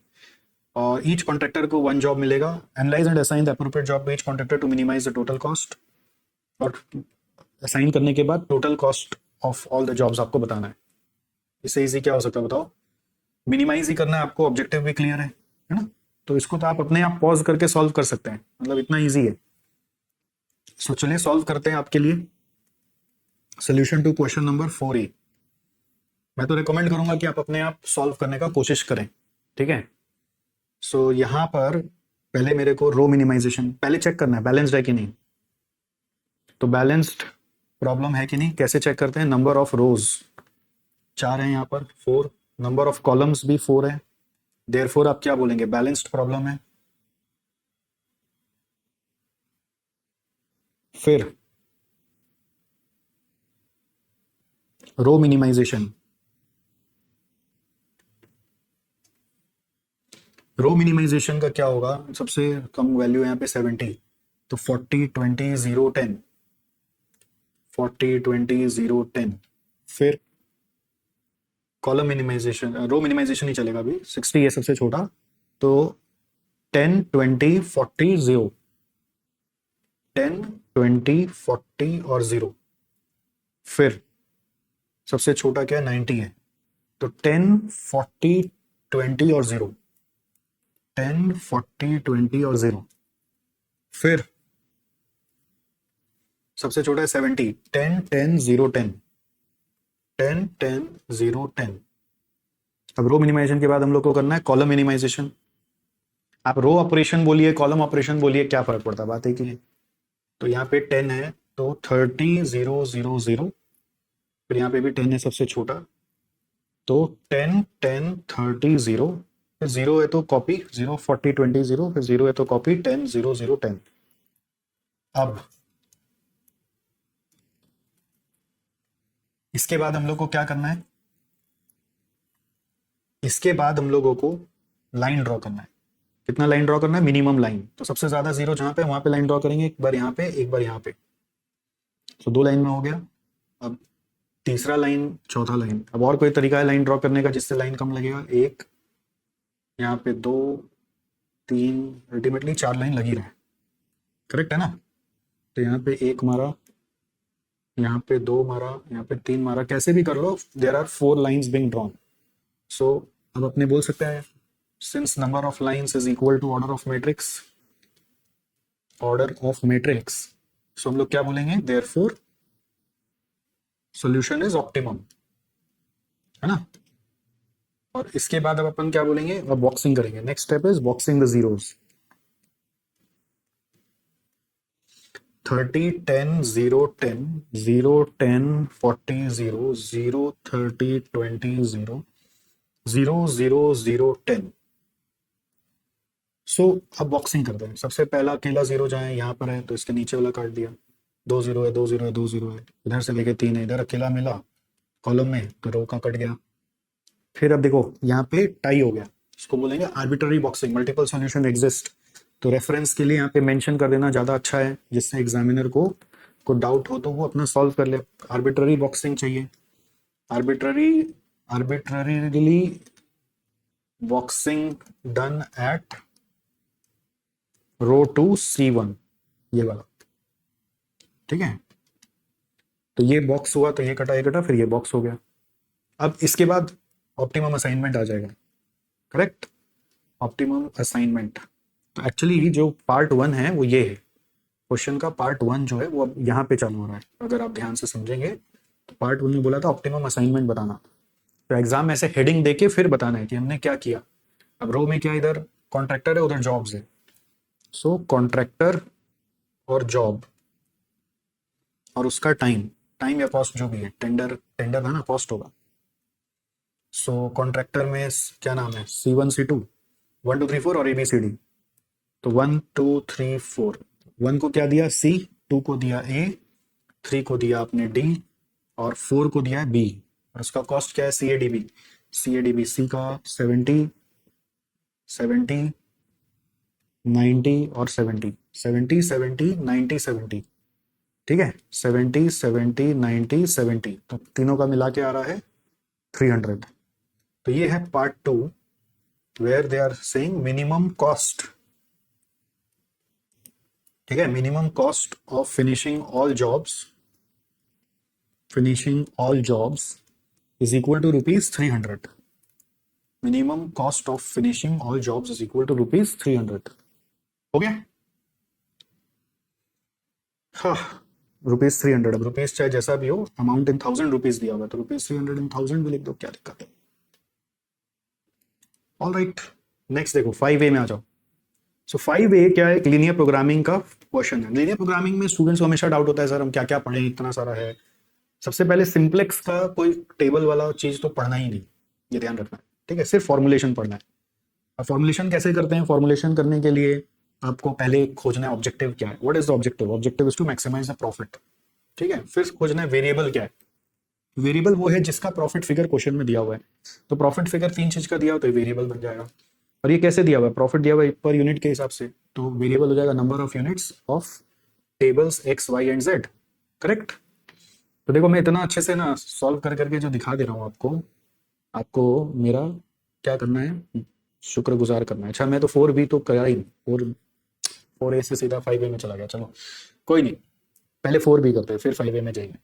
और ईच कॉन्ट्रैक्टर को 1 जॉब मिलेगा। Analyse and assign the appropriate job to each contractor to minimise the total cost, और असाइन करने के बाद total cost of all the jobs आपको बताना है। इससे इजी क्या हो सकता है बताओ, मिनिमाइज ही करना है आपको, ऑब्जेक्टिव भी क्लियर है ना, तो इसको तो आप अपने आप पॉज करके सॉल्व कर सकते हैं, मतलब इतना इजी है। सो चलिए सॉल्व करते हैं आपके लिए solution to question number 4A। मैं तो रिकमेंड करूंगा कि आप अपने आप सॉल्व करने का कोशिश करें, ठीक है। सो यहां पर पहले मेरे को रो मिनिमाइजेशन पहले चेक करना है, बैलेंस्ड है कि नहीं। तो बैलेंस्ड प्रॉब्लम है कि नहीं, कैसे चेक करते हैं, नंबर ऑफ रोज 4 है यहाँ पर, 4, नंबर ऑफ कॉलम्स भी 4 है, देयरफॉर आप क्या बोलेंगे, बैलेंस्ड प्रॉब्लम है। फिर रो मिनिमाइजेशन, रो मिनिमाइजेशन का क्या होगा, सबसे कम वैल्यू यहाँ पे 70, तो 40 20 0 10, 40 20 0 10। फिर कॉलम मिनिमाइजेशन, रो मिनिमाइजेशन ही चलेगा अभी, 60 है सबसे छोटा, तो 10 20 40 0, 10 20 40 और 0। फिर सबसे छोटा क्या है, 90 है, तो 10, 40, 20 और 0, 10, 40, 20 और 0। फिर सबसे छोटा है 70, 10, 10, 0, 10, 10, 10, 0, 10। अब रो मिनिमाइजेशन के बाद हम लोग को करना है कॉलम मिनिमाइजेशन। आप रो ऑपरेशन बोलिए, कॉलम ऑपरेशन बोलिए, क्या फर्क पड़ता है, बात है कि नहीं। तो यहाँ पे 10 है तो 30, 0, 0, 0। फिर यहाँ पे भी 10 है सबसे छोटा, तो 10, 10, 30, 0। फिर 0 है तो कॉपी 0, 40, 20, 0। फिर 0 है तो कॉपी 10, 0, 0, 10। अब इसके बाद हम लोग को क्या करना है, इसके बाद हम लोगों को लाइन ड्रॉ करना है। कितना लाइन ड्रॉ करना है, मिनिमम लाइन। तो सबसे ज्यादा जीरो जहां पे, वहां पे लाइन ड्रॉ करेंगे, एक बार यहाँ पे, एक बार यहाँ पे। तो 2 लाइन में हो गया। अब तीसरा लाइन, चौथा लाइन। अब और कोई तरीका है लाइन ड्रॉ करने का जिससे लाइन कम लगेगा, एक यहाँ पे, 2, 3, अल्टीमेटली 4 लाइन लगी रहे। करेक्ट है ना। तो यहाँ पे 1 मारा, यहाँ पे 2 मारा, यहाँ पे 3 मारा, कैसे भी कर लो, there are 4 lines being drawn. So अब अपने बोल सकते हैं, since number of lines is equal to order of matrix, order of matrix, so हम लोग क्या बोलेंगे, देयरफॉर सॉल्यूशन इज ऑप्टिमम, है ना। और इसके बाद अब अपन क्या बोलेंगे, अब बॉक्सिंग करेंगे। Next step is boxing the zeros. 30, 10, 0, 10, 0, 10, 40, 0, 0, 30, 20, 0, 0, 0, 0, 10। सो अब बॉक्सिंग करते हैं। सबसे पहला अकेला जीरो जहाँ है यहाँ पर है, तो इसके नीचे वाला काट दिया। 2 0 है, 2 0 है, 2 0 है, इधर से लेके 3 है, इधर अकेला मिला कॉलम में, तो रो का कट गया। फिर अब देखो यहाँ पे टाई हो गया, इसको बोलेंगे arbitrary boxing, multiple solution exist. तो रेफरेंस के लिए यहाँ पे मेंशन कर देना ज्यादा अच्छा है, जिससे एग्जामिनर को डाउट हो तो वो अपना सॉल्व कर ले। आर्बिट्ररी बॉक्सिंग चाहिए, arbitrarily boxing done at row two C1, ये वाला, ठीक है। तो ये बॉक्स हुआ, तो ये कटा, ये कटा, फिर ये बॉक्स हो गया। अब इसके बाद ऑप्टिमम असाइनमेंट आ जाएगा। Correct, optimum assignment. तो एक्चुअली जो पार्ट 1 है वो ये है, क्वेश्चन का पार्ट 1 जो है वो अब यहाँ पे चालू हो रहा है। अगर आप ध्यान से समझेंगे तो पार्ट 1 में बोला था ऑप्टिमम असाइनमेंट बताना, तो एग्जाम में ऐसे हेडिंग देके फिर बताना है कि हमने क्या किया। अब रो में क्या, इधर कॉन्ट्रैक्टर है, उधर जॉब्स है। सो कॉन्ट्रैक्टर और जॉब और उसका टाइम, टाइम या कॉस्ट जो भी है, टेंडर, टेंडर है ना, कॉस्ट होगा। सो कॉन्ट्रैक्टर में क्या नाम है, C1, C2, 1 2 3 4 और ABCD। तो 1 2 3 4, 1 को क्या दिया C, 2 को दिया A, 3 को दिया आपने D और 4 को दिया है B। और उसका कॉस्ट क्या है, CADB। CADB C का 70, 70, 90 और 70, 70, 70, 90, 70, ठीक है। 70, 70, 90, 70, तो तीनों का मिला के आ रहा है 300। तो ये है part 2 where they are saying minimum cost, ठीक है। Minimum cost of finishing all jobs, finishing all jobs is equal to ₹300। Minimum cost of finishing all jobs is equal to ₹300। हो गया, हाँ, ₹300। अब रुपीज चाहे जैसा भी हो, अमाउंट इन ₹1000 दिया हुआ, तो ₹300 इन 1000 भी लिख दो, क्या दिक्कत है। ऑल राइट, नेक्स्ट देखो 5A में आ जाओ। सो 5A क्या है, लीनियर प्रोग्रामिंग का क्वेश्चन है। लीनियर प्रोग्रामिंग में स्टूडेंट्स को हमेशा डाउट होता है, सर हम क्या क्या पढ़े, इतना सारा है। सबसे पहले सिंप्लेक्स का कोई टेबल वाला चीज तो पढ़ना ही नहीं, ये ध्यान रखना है, ठीक है। सिर्फ फॉर्मुलेशन पढ़ना है। अब फॉर्मुलेशन कैसे करते हैं, फॉर्मुलेशन करने के लिए आपको पहले खोजना है ऑब्जेक्टिव क्या है, what is the objective, objective is to maximise the profit, ठीक है। फिर खोजना है वेरिएबल क्या है, वेरिएबल वो है जिसका प्रॉफिट फिगर क्वेश्चन में दिया हुआ है। तो प्रॉफिट फिगर 3 चीज का दिया हो तो वेरिएबल बन जाएगा। और ये कैसे दिया हुआ है, प्रॉफिट दिया हुआ है पर यूनिट के हिसाब से, तो वेरिएबल हो जाएगा number of units of tables X, Y and Z। Correct. तो देखो मैं इतना अच्छे से ना सॉल्व कर करके जो दिखा दे रहा हूँ आपको, आपको मेरा क्या करना है, शुक्रगुजार करना है। अच्छा मैं तो 4B तो करा ही नहीं, 4A से सीधा 5A में चला गया। चलो कोई नहीं, पहले 4B करते हैं फिर 5A में जाएंगे।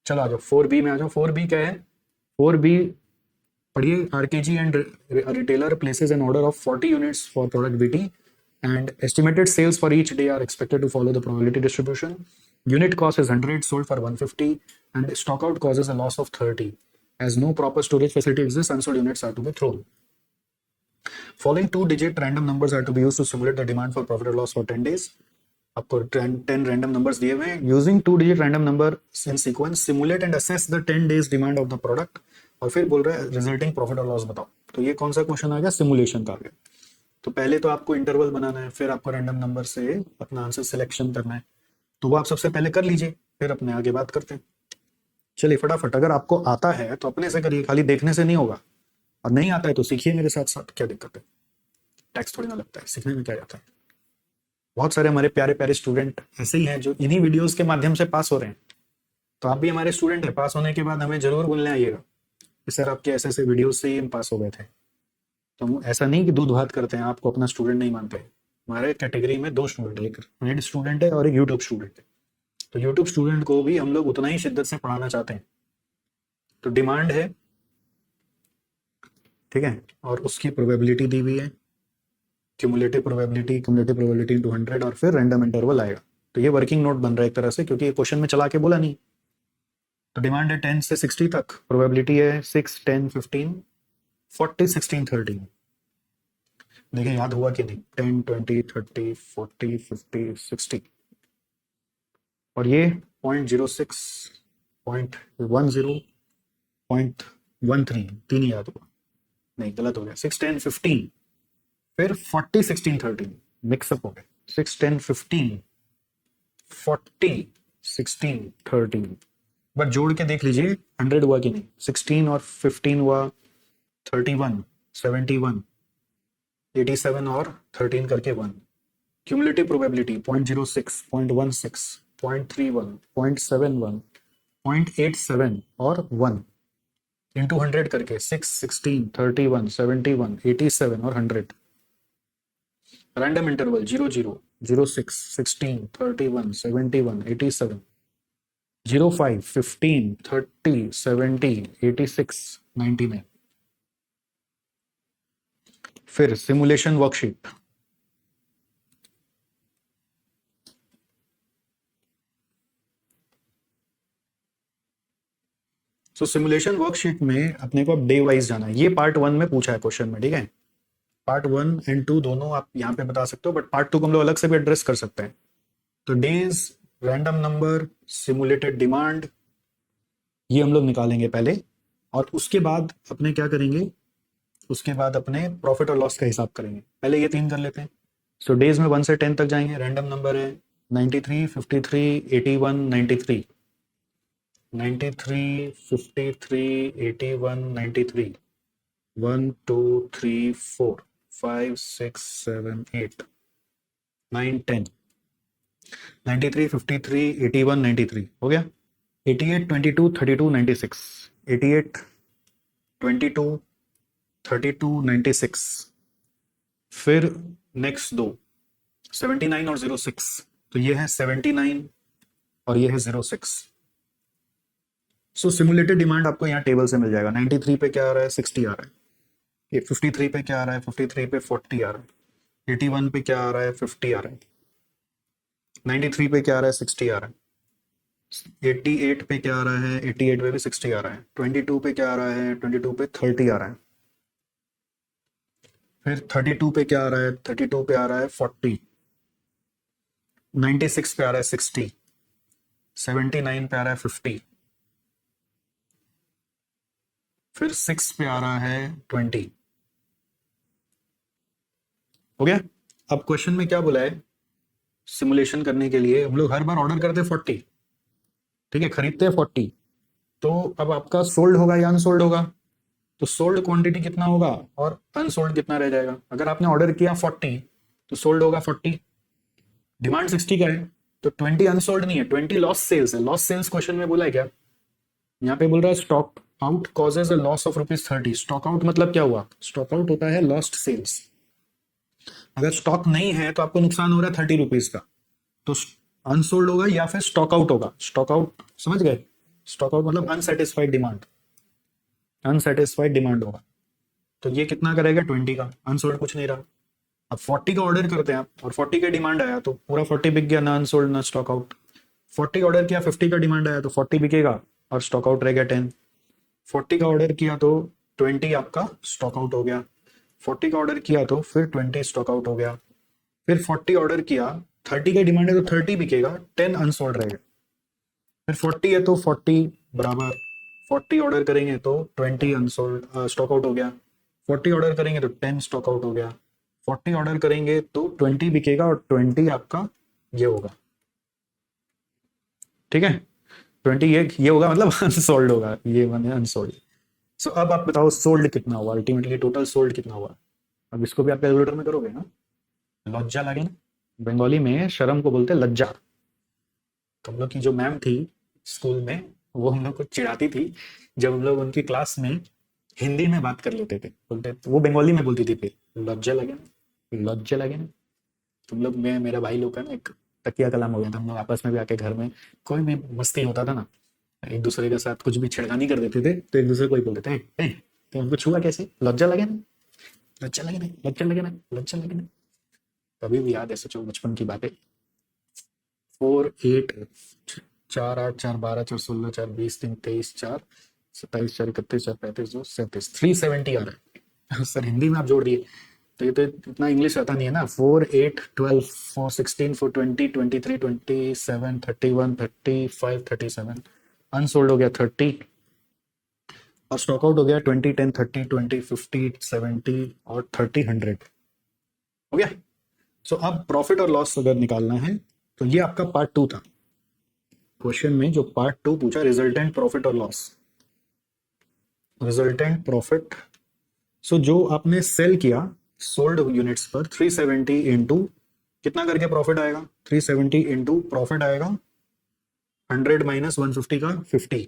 चलो आ जाओ 4B में आ जाओ। 4B क्या है, 4B पढ़िए, RKG and retailer places an order of 40 units for product BT and estimated sales for each day are expected to follow the probability distribution. Unit cost is 100, sold for 150, and stock out causes a loss of 30. As no proper storage facility exists, unsold units are to be thrown. Following 2-digit random numbers are to be used to simulate the demand for profit or loss for 10 days. आपको 10 random numbers दिए हुए हैं. Using 2-digit random number in sequence, simulate and assess the 10 days demand of the product. और फिर बोल रहा है resulting profit or loss बताओ. तो ये कौन सा क्वेश्चन आ गया? सिमुलेशन का आ गया. तो पहले तो आपको इंटरवल बनाना है, फिर आपको रैंडम नंबर से अपना आंसर सिलेक्शन करना है. तो वो आप सबसे पहले कर लीजिए, फिर अपने आगे बात करते हैं. चलिए फटाफट, अगर आपको आता है तो अपने से करिए, खाली देखने से नहीं होगा. और नहीं आता है तो सीखिए मेरे साथ साथ, क्या दिक्कत है? टैक्स थोड़ी ना लगता है, सीखने में क्या जाता है. बहुत सारे हमारे प्यारे प्यारे स्टूडेंट ऐसे ही हैं जो इन्हीं वीडियोस के माध्यम से पास हो रहे हैं. तो आप भी हमारे स्टूडेंट हैं. पास होने के बाद हमें जरूर बोलने आइएगा कि सर आपके ऐसे ऐसे वीडियोस से ही हम पास हो गए थे. तो ऐसा नहीं कि दूध भात करते हैं, आपको अपना स्टूडेंट नहीं मानते. हमारे कैटेगरी में 2 स्टूडेंट है, एक पेड स्टूडेंट है और एक यूट्यूब स्टूडेंट है. तो यूट्यूब स्टूडेंट को भी हम लोग उतना ही शिद्दत से पढ़ाना चाहते हैं. तो डिमांड है, ठीक है, और उसकी प्रोबेबिलिटी दी हुई है, क्यूमुलेटिव प्रोबेबिलिटी इनटू 100, और फिर रैंडम इंटरवल आएगा. तो ये वर्किंग नोट बन रहा है एक तरह से, क्योंकि ये क्वेश्चन में चला के बोला नहीं. तो डिमांड है 10 से 60 तक, प्रोबेबिलिटी है 6, 10, 15, 40, 16, 13. देखिए याद हुआ कि नहीं? 10, 20, 30, 40, 50, 60. और ये 0.06, 0.10, 0.13, 3 ही याद हुआ. नहीं, गलत हो गया. 6, 10, 15, फिर 40, 16, 13 मिक्सअप हो गया. 6, 10, 15, 40, 16, 13. बट जोड़ के देख लीजिए 100 हुआ कि नहीं. 16 और 15 हुआ 31, 71, 87 और 13 करके 1. क्यूमुलेटिव प्रोबेबिलिटी 0.06, 0.16, 0.31, 0.71, 0.87 और 1 इंटू 100 करके 6, 16, 31, 71, 87 और 100. Random interval 0, 0, 06, 16, 31, 71, 87, 05, 15, 30, 70, 86, 99. फिर सिमुलेशन वर्कशीट. सो सिमुलेशन वर्कशीट में अपने को अब डे वाइज जाना है. ये पार्ट 1 में पूछा है क्वेश्चन में, ठीक है. पार्ट 1 एंड 2 दोनों आप यहाँ पे बता सकते हो, बट पार्ट 2 को हम लोग अलग से भी एड्रेस कर सकते हैं. तो days, random number, simulated demand, ये हम लोग निकालेंगे पहले, और उसके बाद अपने क्या करेंगे, उसके बाद अपने प्रॉफिट और लॉस का हिसाब करेंगे. पहले ये 3 कर लेते हैं. सो डेज में 1 से 10 तक जाएंगे. रैंडम नंबर है 93, 53, 81, 93, 93, 53, 81, 93, 1, 2, 3, 4, 5, 6, 7, 8, 9, 10, 93, 53, 81, 93 हो गया. 88, 22, 32, 96, 88, 22, 32, 96. फिर नेक्स्ट 2 79 और 06. तो ये है 79 और ये है 06. सो सिमुलेटेड डिमांड आपको यहाँ टेबल से मिल जाएगा. 93 पे क्या आ रहा है? 60 आ रहा है. ये 53 पे क्या आ रहा है? 53 पे 40 आ रहा है. 81 पे क्या आ रहा है? 50 आ रहा है. 93 पे क्या आ रहा है? 60 आ रहा है. 88 पे क्या आ रहा है? 88 पे भी 60 आ रहा है. 22 पे क्या आ रहा है? 22 पे 30 आ रहा है. फिर 32 पे क्या आ रहा है? 32 पे आ रहा है 40. 96 पे आ रहा है 60. 79 पे आ रहा है 50. फिर 6 पे आ रहा है 20. हो गया. अब क्वेश्चन में क्या बोला है? सिमुलेशन करने के लिए हम लोग हर बार ऑर्डर करते हैं 40, ठीक है, खरीदते हैं 40. तो अब आपका सोल्ड होगा या अनसोल्ड होगा? तो सोल्ड क्वांटिटी कितना होगा और अनसोल्ड कितना रह जाएगा? अगर आपने ऑर्डर किया 40 तो सोल्ड होगा 40. डिमांड 60 का है तो 20 अनसोल्ड नहीं है, 20 लॉस सेल्स है. लॉस सेल्स क्वेश्चन में बोला है क्या? यहाँ पे बोल रहा है stock out causes a loss of ₹30. Stock out मतलब क्या हुआ? स्टॉक आउट होता है लॉस्ट सेल्स. अगर स्टॉक नहीं है तो आपको नुकसान हो रहा है ₹30 का. तो अनसोल्ड होगा या फिर स्टॉक आउट होगा. स्टॉक आउट समझ गए? स्टॉक आउट मतलब अनसेटिस्फाइड डिमांड. अनसेटिस्फाइड डिमांड होगा. तो ये कितना करेगा 20 का, अनसोल्ड कुछ नहीं रहा। अब 40 का ऑर्डर करते हैं आप और 40 का डिमांड आया तो पूरा 40 बिक गया, ना अनसोल्ड ना स्टॉक आउट। 40 ऑर्डर किया, 50 का डिमांड आया तो 40 बिकेगा और स्टॉक आउट रह गया 10। 40 का ऑर्डर किया तो 20 आपका स्टॉक आउट हो गया। 40 का ऑर्डर किया तो फिर 20 स्टॉक आउट हो गया। फिर 40 ऑर्डर किया, 30 का डिमांड है तो 30 बिकेगा, 10 अनसोल्ड रहेगा। फिर 40 है तो 40 बराबर 40 ऑर्डर करेंगे तो 20 अनसोल्ड स्टॉक आउट हो गया। 40 ऑर्डर करेंगे तो 10 स्टॉक आउट हो गया। 40 ऑर्डर करेंगे तो 20 बिकेगा और 20 आपका ये होगा, ठीक है। 20 ये होगा, मतलब अनसोल्ड होगा, ये माने अनसोल्ड। सो अब आप बताओ सोल्ड कितना हुआ, अल्टीमेटली टोटल सोल्ड कितना हुआ। अब इसको भी आप कैलकुलेटर में करोगे ना। लज्जा लगे ना, बंगाली में शर्म को बोलते हैं लज्जा। तो हम लोग की जो मैम थी स्कूल में, वो हम लोग को चिढ़ाती थी जब हम लोग उनकी क्लास में हिंदी में बात कर लेते थे। बोलते तो वो बंगाली में बोलती थी, फिर लज्जा लगे ना, लज्जा लगे ना। तुम लोग, मैं मेरा भाई लोग का ना एक तकिया कलाम हो गया था, हम लोग आपस में भी आके घर में कोई भी मस्ती होता था ना, एक दूसरे के साथ कुछ भी छेड़खानी कर देते थे तो एक दूसरे को ही बोलते थे, "ए, तो हमको छुआ कैसे, लज्जा लगे ना, लज्जा लगे ना, लज्जा लगे ना, लज्जा लगे ना।" कभी भी याद है, सोचो बचपन की बातें। 4 8 4 8 4 12 4 16 4 20 3 23 4 27 4 31 4 35 2 37 370 आ रहा है। सर हिंदी में आप जोड़ दिए तो ये तो इतना इंग्लिश आता नहीं है ना। 4 8 12 4 16 4 20 23 27 31 35 37 अनसोल्ड हो गया 30 और स्टॉक आउट हो गया 20 10 30 20 50 70 और 30 100 हो गया। सो अब प्रॉफिट और लॉस अगर निकालना है तो ये आपका पार्ट 2 था। क्वेश्चन में जो पार्ट 2 पूछा, रिजल्टेंट प्रॉफिट और लॉस, रिजल्टेंट प्रॉफिट। सो जो आपने सेल किया सोल्ड यूनिट्स पर 370 इंटू कितना करके प्रॉफिट आएगा, 370 इंटू प्रॉफिट आएगा 100 माइनस 150 का 50।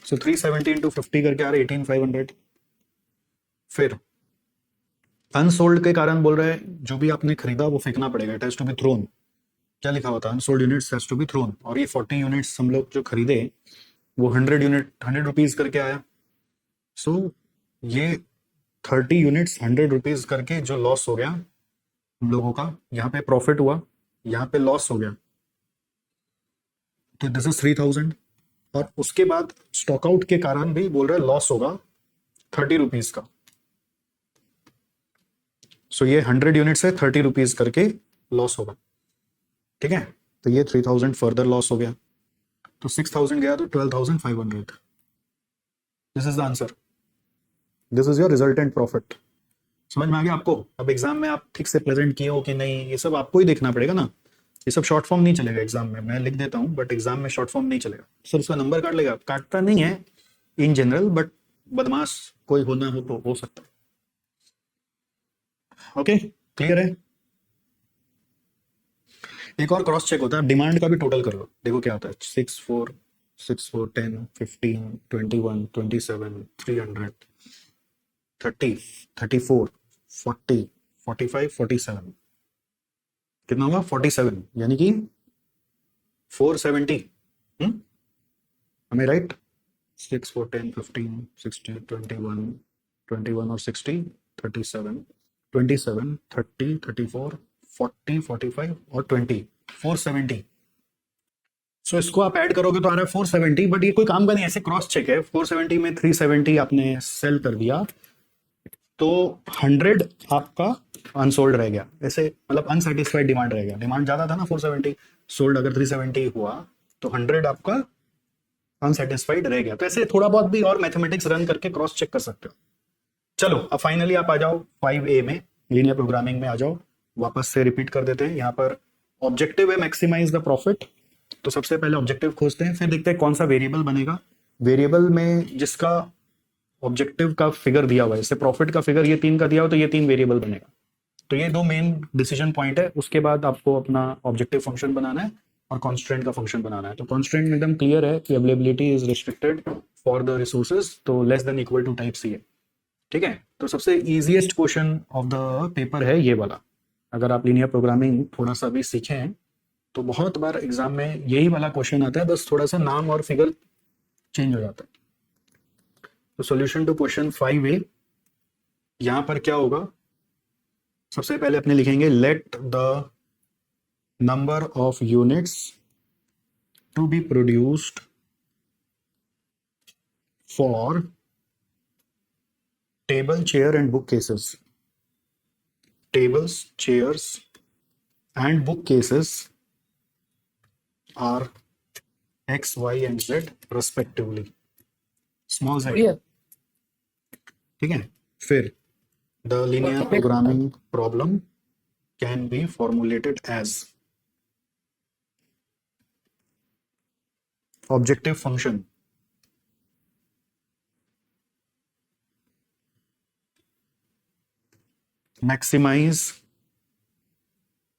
सो 370 इंटू 50 करके आ रहा है 18500। फिर अनसोल्ड के कारण बोल रहे हैं जो भी आपने खरीदा वो फेंकना पड़ेगा, it has to be thrown. क्या लिखा होता है, unsold units has to be thrown. और ये 40 यूनिट्स हम लोग जो खरीदे वो 100 यूनिट 100 रुपीज करके आया। सो ये 30 यूनिट्स 100 रुपीज करके जो लॉस हो गया हम लोगों का, यहाँ पे प्रॉफिट हुआ, यहाँ पे लॉस हो गया, तो दिस इज 3000। और उसके बाद स्टॉक आउट के कारण भी बोल रहा है लॉस होगा 30 रुपीज का। सो ये 100 यूनिट से 30 रुपीज करके लॉस होगा, ठीक है। तो ये 3000 फर्दर लॉस हो गया, तो 6000 गया तो 12500। This is the answer, this is your resultant profit. समझ में आ गया आपको। अब एग्जाम में आप ठीक से प्रेजेंट किए हो कि नहीं ये सब आपको ही देखना पड़ेगा ना। ये सब शॉर्ट फॉर्म नहीं चलेगा एग्जाम में, मैं लिख देता हूँ बट एग्जाम में शॉर्ट फॉर्म नहीं चलेगा। सर उसका नंबर काट लेगा, काटता नहीं है इन जनरल, बट बदमाश कोई होना हो तो हो सकता है। ओके क्लियर है। एक और क्रॉस चेक होता है, डिमांड का भी टोटल कर लो, देखो क्या होता है। 6 4 6 4 10 15 21 27 300 30 34 40 45 47 कितना होगा 47, यानी कि 470। हमें राइट। 6 4 10 15 16 21 21 और 60 37 27 30 34 40 45 और 20 470। सो इसको आप ऐड करोगे तो आ रहा है 470, बट ये कोई काम का नहीं, ऐसे क्रॉस चेक है। 470 में 370 आपने सेल कर दिया तो 100 आपका अनसोल्ड रह गया, ऐसे मतलब अनसेटिस्फाइड डिमांड रह गया। डिमांड ज्यादा था ना 470, सोल्ड अगर 370 हुआ तो 100 आपका अनसेटिस्फाइड रह गया। तो ऐसे थोड़ा बहुत भी और मैथमेटिक्स रन करके क्रॉस चेक कर सकते हो। चलो अब फाइनली आप आ जाओ 5A में, लीनियर प्रोग्रामिंग में आ जाओ। वापस से रिपीट कर देते हैं। यहाँ पर ऑब्जेक्टिव है मैक्सिमाइज द प्रॉफिट, तो सबसे पहले ऑब्जेक्टिव खोजते हैं, फिर देखते हैं कौन सा वेरिएबल बनेगा। वेरिएबल में जिसका ऑब्जेक्टिव का फिगर दिया हुआ है, जैसे प्रॉफिट का फिगर ये 3 का दिया हो तो ये 3 वेरिएबल बनेगा। तो ये 2 मेन डिसीजन पॉइंट है। उसके बाद आपको अपना ऑब्जेक्टिव फंक्शन बनाना है और कॉन्स्टेंट का फंक्शन बनाना है। तो कॉन्स्टेंट एकदम क्लियर है कि availability is restricted for the resources, तो less than equal to type C है, ठीक है। तो सबसे easiest question of the paper है ये वाला। अगर आप लीनियर प्रोग्रामिंग थोड़ा सा भी सीखे हैं तो बहुत बार एग्जाम में यही वाला क्वेश्चन आता है, बस थोड़ा सा नाम और फिगर चेंज हो जाता है। तो सॉल्यूशन टू क्वेश्चन 5A, यहां पर क्या होगा, सबसे पहले अपने लिखेंगे let the number of units to be produced for table, chair and book cases. Tables, chairs and bookcases are X, Y and Z respectively. Small z. Yeah. ठीक है. फिर the linear programming problem can be formulated as objective function maximize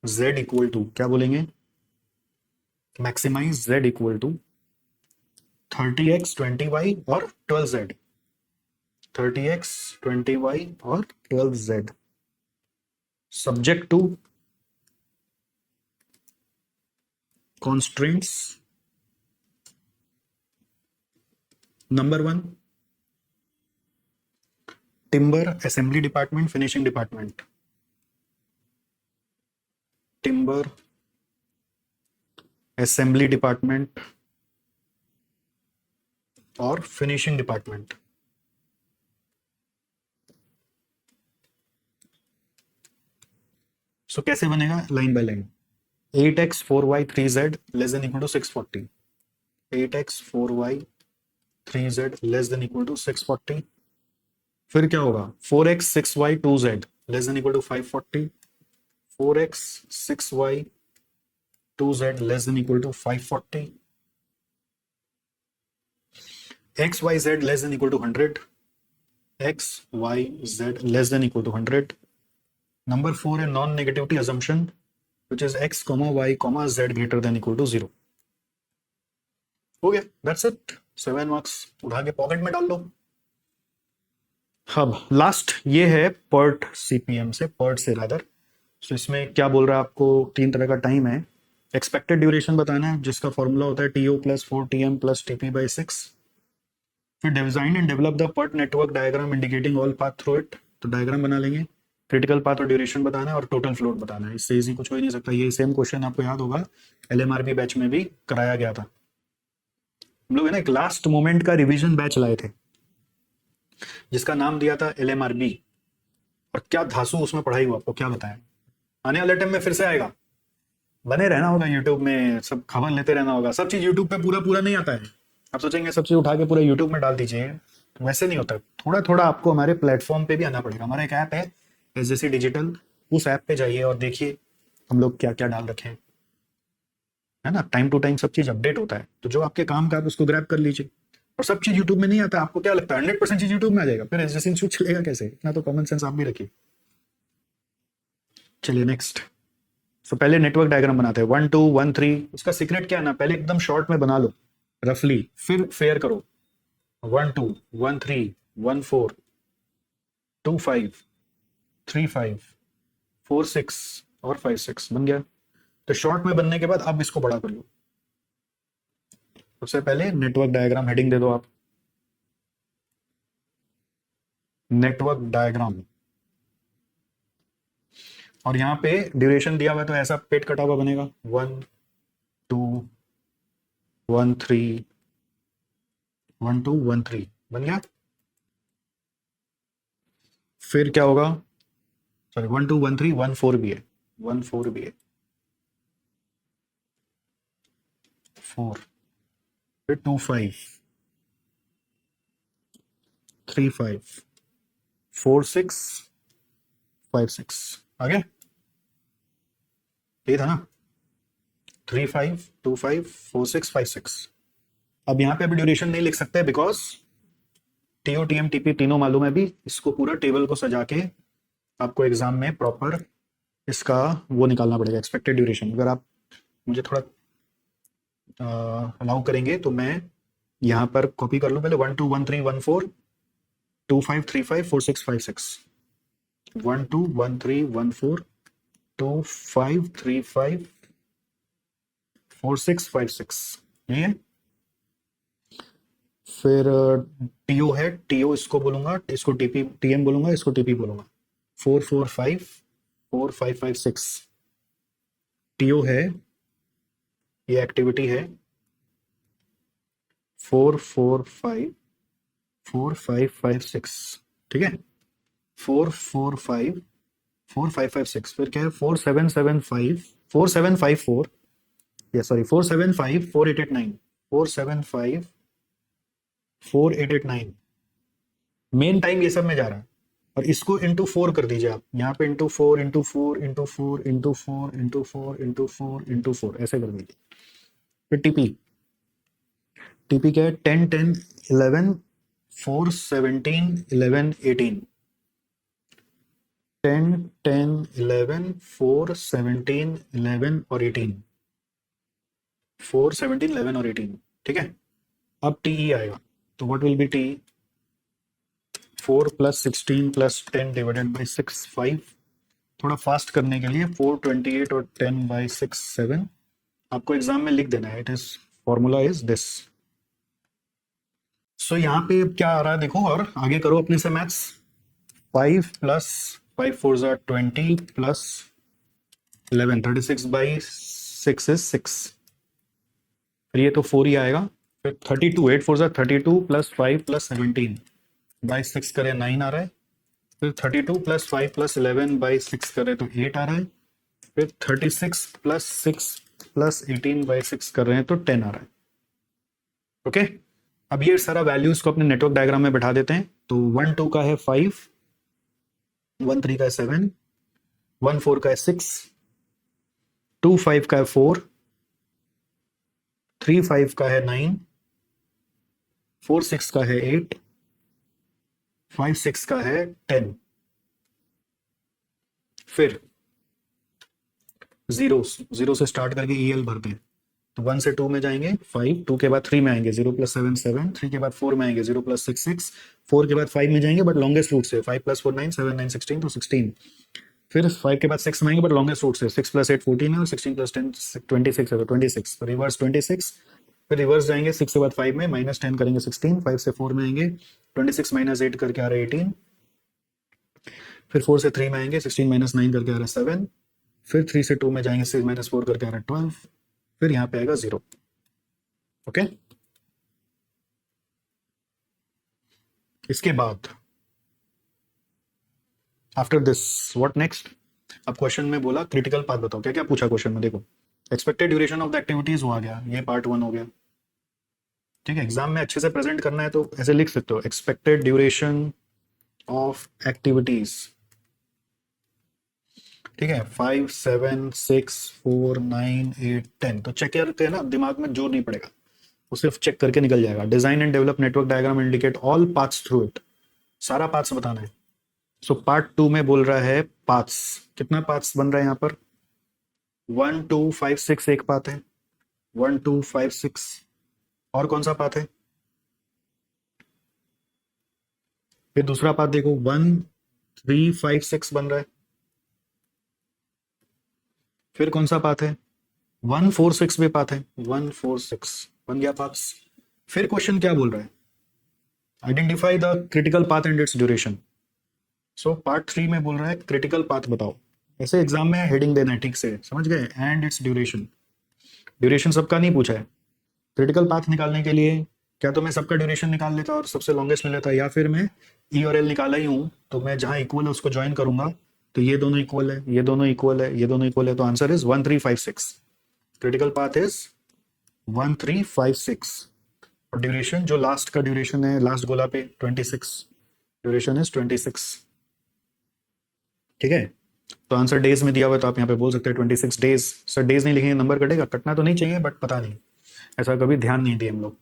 z equal to, क्या बोलेंगे, maximize z equal to 30x 20y और 12z, 30x 20y और 12z, subject to constraints number 1, timber assembly department, finishing department, timber assembly department और finishing department. सो कैसे बनेगा, line by line. 8x 4y 3z less than equal to 640, 8x 4y 3z less than equal to 640. फिर क्या होगा, 4x 6y 2z less than equal to 540, 4x 6y 2z less than equal to 540, x y z less than equal to 100, x y z less than equal to 100. Number 4 है non negativity assumption which is x, y, z greater than equal to 0. हो गया, that's it. 7 marks उठा के pocket में डाल लो. अब last ये है पर्ट सीपीएम से, पर्ट से रादर. सो इसमें क्या बोल रहा है आपको, 3 तरह का टाइम है. एक्सपेक्टेड ड्यूरेशन बताना है जिसका फॉर्मूला होता है TO + 4TM + TP/6. फिर design and develop the PERT network diagram indicating all path through it. तो डायग्राम बना लेंगे. क्रिटिकल पाथ और ड्यूरेशन बताना है और टोटल फ्लोट बताना है. इससे इजी कुछ हो ही नहीं सकता. ये सेम क्वेश्चन आपको याद होगा LMRB बैच में भी कराया गया था. हम लोग है ना एक लास्ट मोमेंट का रिवीजन बैच लाए थे जिसका नाम दिया था LMRB. और क्या धासु उसमें पढ़ाई हुआ, आपको क्या बताया. आने वाले टाइम में फिर से आएगा. बने रहना होगा यूट्यूब में, सब खबर लेते रहना होगा. सब चीज यूट्यूब पे पूरा पूरा नहीं आता है. आप सोचेंगे सब चीज उठा के पूरा यूट्यूब में डाल दीजिए, तो वैसे नहीं होता. थोड़ा थोड़ा आपको हमारे प्लेटफॉर्म पे भी आना पड़ेगा. हमारा एक ऐप है SJC डिजिटल, उस ऐप पे जाइए और देखिए हम लोग क्या क्या डाल रखे हैं, है ना. टाइम टू टाइम सब चीज अपडेट होता है. तो जो आपके काम का आप उसको ग्रैब कर लीजिए. और सब चीज यूट्यूब में नहीं आता. आपको क्या लगता है 100% चीज यूट्यूब में आ जाएगा, फिर SJC इंस्टीट्यूट चलेगा कैसे. इतना तो कॉमन सेंस आप भी रखिए. चलिए नेक्स्ट. सो पहले नेटवर्क डायग्राम बनाते हैं. 1 2 1 3. उसका सीक्रेट क्या है ना, पहले एकदम शॉर्ट में बना लो रफली, फिर फेयर करो. 1 2 1 3 1 4 2 5 3 5 4 6 और 5 6 बन गया. तो शॉर्ट में बनने के बाद अब इसको बड़ा कर लो. सबसे पहले नेटवर्क डायग्राम हेडिंग दे दो आप, नेटवर्क डायग्राम. और यहाँ पे ड्यूरेशन दिया हुआ है तो ऐसा पेट कटा हुआ बनेगा. 1 2 1 3 1 2 1 3 बन गया. फिर क्या होगा, सॉरी 1 2 1 3 1 4 भी है, 1 4 भी है, 4. फिर 2 5 3 5 4 6 5 6 आ गया. ये था ना 3 5 2 5 4 6 5 6. अब यहाँ पे अभी ड्यूरेशन नहीं लिख सकते बिकॉज TO TM TP तीनों मालूम है. अभी इसको पूरा टेबल को सजा के आपको एग्जाम में प्रॉपर इसका वो निकालना पड़ेगा, एक्सपेक्टेड ड्यूरेशन. अगर आप मुझे थोड़ा अलाउ करेंगे तो मैं यहाँ पर कॉपी कर लूँ पहले. 1 2 1 3 1 4 2 5 3 5 4 6 5 6. 1 2 1 3 1 4 2 5 3 5 4 6 5 6. यही है. फिर टीओ है, टीओ इसको बोलूंगा, इसको टीपी टीएम बोलूंगा, इसको टीपी बोलूंगा। 445 4556 टीओ है, ये एक्टिविटी है। 445 4556, ठीक है। 445 4556, फिर क्या है, 4775 4754, या सॉरी 475 4889, 475 4889 मेन टाइम ये सब में जा रहा है। और इसको इंटू 4 कर दीजिए आप, यहाँ पे into 4 into 4 into 4 into 4 into 4 into 4 into 4 ऐसे कर दीजिए। फिर टीपी, टीपी क्या है, 10 10 11 4 17 11 18, 10 10 11 4 17 11 और 18, 4 17 11 और 18, ठीक है। अब टीई आएगा, तो what will be T, 4 plus 16 plus 10 divided by 6 5, थोड़ा फास्ट करने के लिए 428 और 10 बाई 6 7, आपको एग्जाम में लिख देना है, it is formula is this. So यहाँ पे क्या आ रहा है देखो, और आगे करो अपने से मैथ्स। 5 प्लस 5 4 ज़ा 20 प्लस 11 36 बाई 6 इज 6, फिर ये तो 4 ही आएगा। फिर 32 8 4 ज़ा 32 प्लस 5 प्लस 17 बाई 6 करें 9 आ रहा है। फिर 32 प्लस 5 प्लस 11 बाई 6 करें तो 8 आ रहा है। फिर 36 प्लस 6 प्लस 18 बाई 6 कर रहे हैं तो 10 आ रहा है। ओके, अब ये सारा वैल्यूज को अपने नेटवर्क डायग्राम में बैठा देते हैं। तो 1 2 का है 5, 1 3 का है 7, 1 4 का है 6, 2 5 का है 4, 3 5 का है 9, 4 6 का है 8, 5 6 का है 10। फिर जीरो से स्टार्ट करके ईएल भरते हैं। तो 1 से 2 में जाएंगे 5, 2 के बाद 3 में आएंगे 0 प्लस 7 7, 3 के बाद 4 में आएंगे 0 प्लस 6 6, 4 के बाद 5 में जाएंगे बट लॉन्गेस्ट रूट से, 5 प्लस 4 9 7 9 16 तो 16। फिर 5 के बाद 6 में आएंगे बट लॉन्गेस्ट रूट से, 6 प्लस 8 14 है और 16 प्लस 10 26 है, तो 26, रिवर्स 26। फिर रिवर्स जाएंगे 6 के बाद 5 में, माइनस 10 करेंगे 16, 5 से 4 में आएंगे 26 माइनस 8 करके आ रहा है 18। फिर 4 से 3 में आएंगे 16 माइनस 9 करके आ रहा है 7। फिर 3 से 2 में जाएंगे 6 माइनस 4 करके आ रहा है 12। फिर यहाँ पे आएगा 0। ओके, इसके बाद आफ्टर दिस व्हाट नेक्स्ट। अब क्वेश्चन में बोला क्रिटिकल पाथ बताओ, क्या क्या पूछा क्वेश्चन में, देखो expected duration of the activities हो गया, ये पार्ट 1 हो गया, ठीक है। एग्जाम में अच्छे से प्रेजेंट करना है तो ऐसे लिख सकते हो, एक्सपेक्टेड ड्यूरेशन ऑफ एक्टिविटीज, ठीक है। 5 7 6 4 9 8 10, तो चेक करते हैं ना, दिमाग में जोर नहीं पड़ेगा, वो सिर्फ चेक करके निकल जाएगा। Design and develop network diagram, indicate all paths through it, सारा पाथ्स बताना है। सो पार्ट 2 में बोल रहा है पाथ्स, कितना पाथ्स बन रहा है यहाँ पर, 1 2 5 6 एक पाथ है, 1 2 5 6, और कौन सा पाथ है, फिर दूसरा पाथ देखो 1 3 5 6 बन रहा है, फिर कौन सा पाथ है, 1 4 6 भी पाथ है, 1 4 6 बन गया पाथ्स। फिर क्वेश्चन क्या बोल रहा है, identify the critical path and it's duration. So part 3 में बोल रहा है क्रिटिकल पाथ बताओ, ऐसे एग्जाम में हेडिंग देना है, ठीक से समझ गए, एंड इट्स ड्यूरेशन। ड्यूरेशन सबका नहीं पूछा है, क्रिटिकल पाथ निकालने के लिए क्या तो मैं सबका ड्यूरेशन निकाल लेता और सबसे लॉन्गेस्ट ले लेता, या फिर मैं ई और एल निकाला ही हूं तो मैं जहां इक्वल है उसको ज्वाइन करूंगा, तो ये दोनों इक्वल है, ये दोनों इक्वल है, ये दोनों इक्वल है, तो answer is 1 3 5 6। Critical path is 1 3 5 6, और ड्यूरेशन जो लास्ट का ड्यूरेशन है, लास्ट गोला पे 26, ड्यूरेशन इज 26, ठीक है। तो आंसर डेज में दिया हुआ है, तो आप यहाँ पे बोल सकते हैं 26 डेज। सर डेज नहीं लिखेंगे नंबर कटेगा, कटना तो नहीं चाहिए बट पता नहीं, ऐसा कभी ध्यान नहीं दिए हम लोग।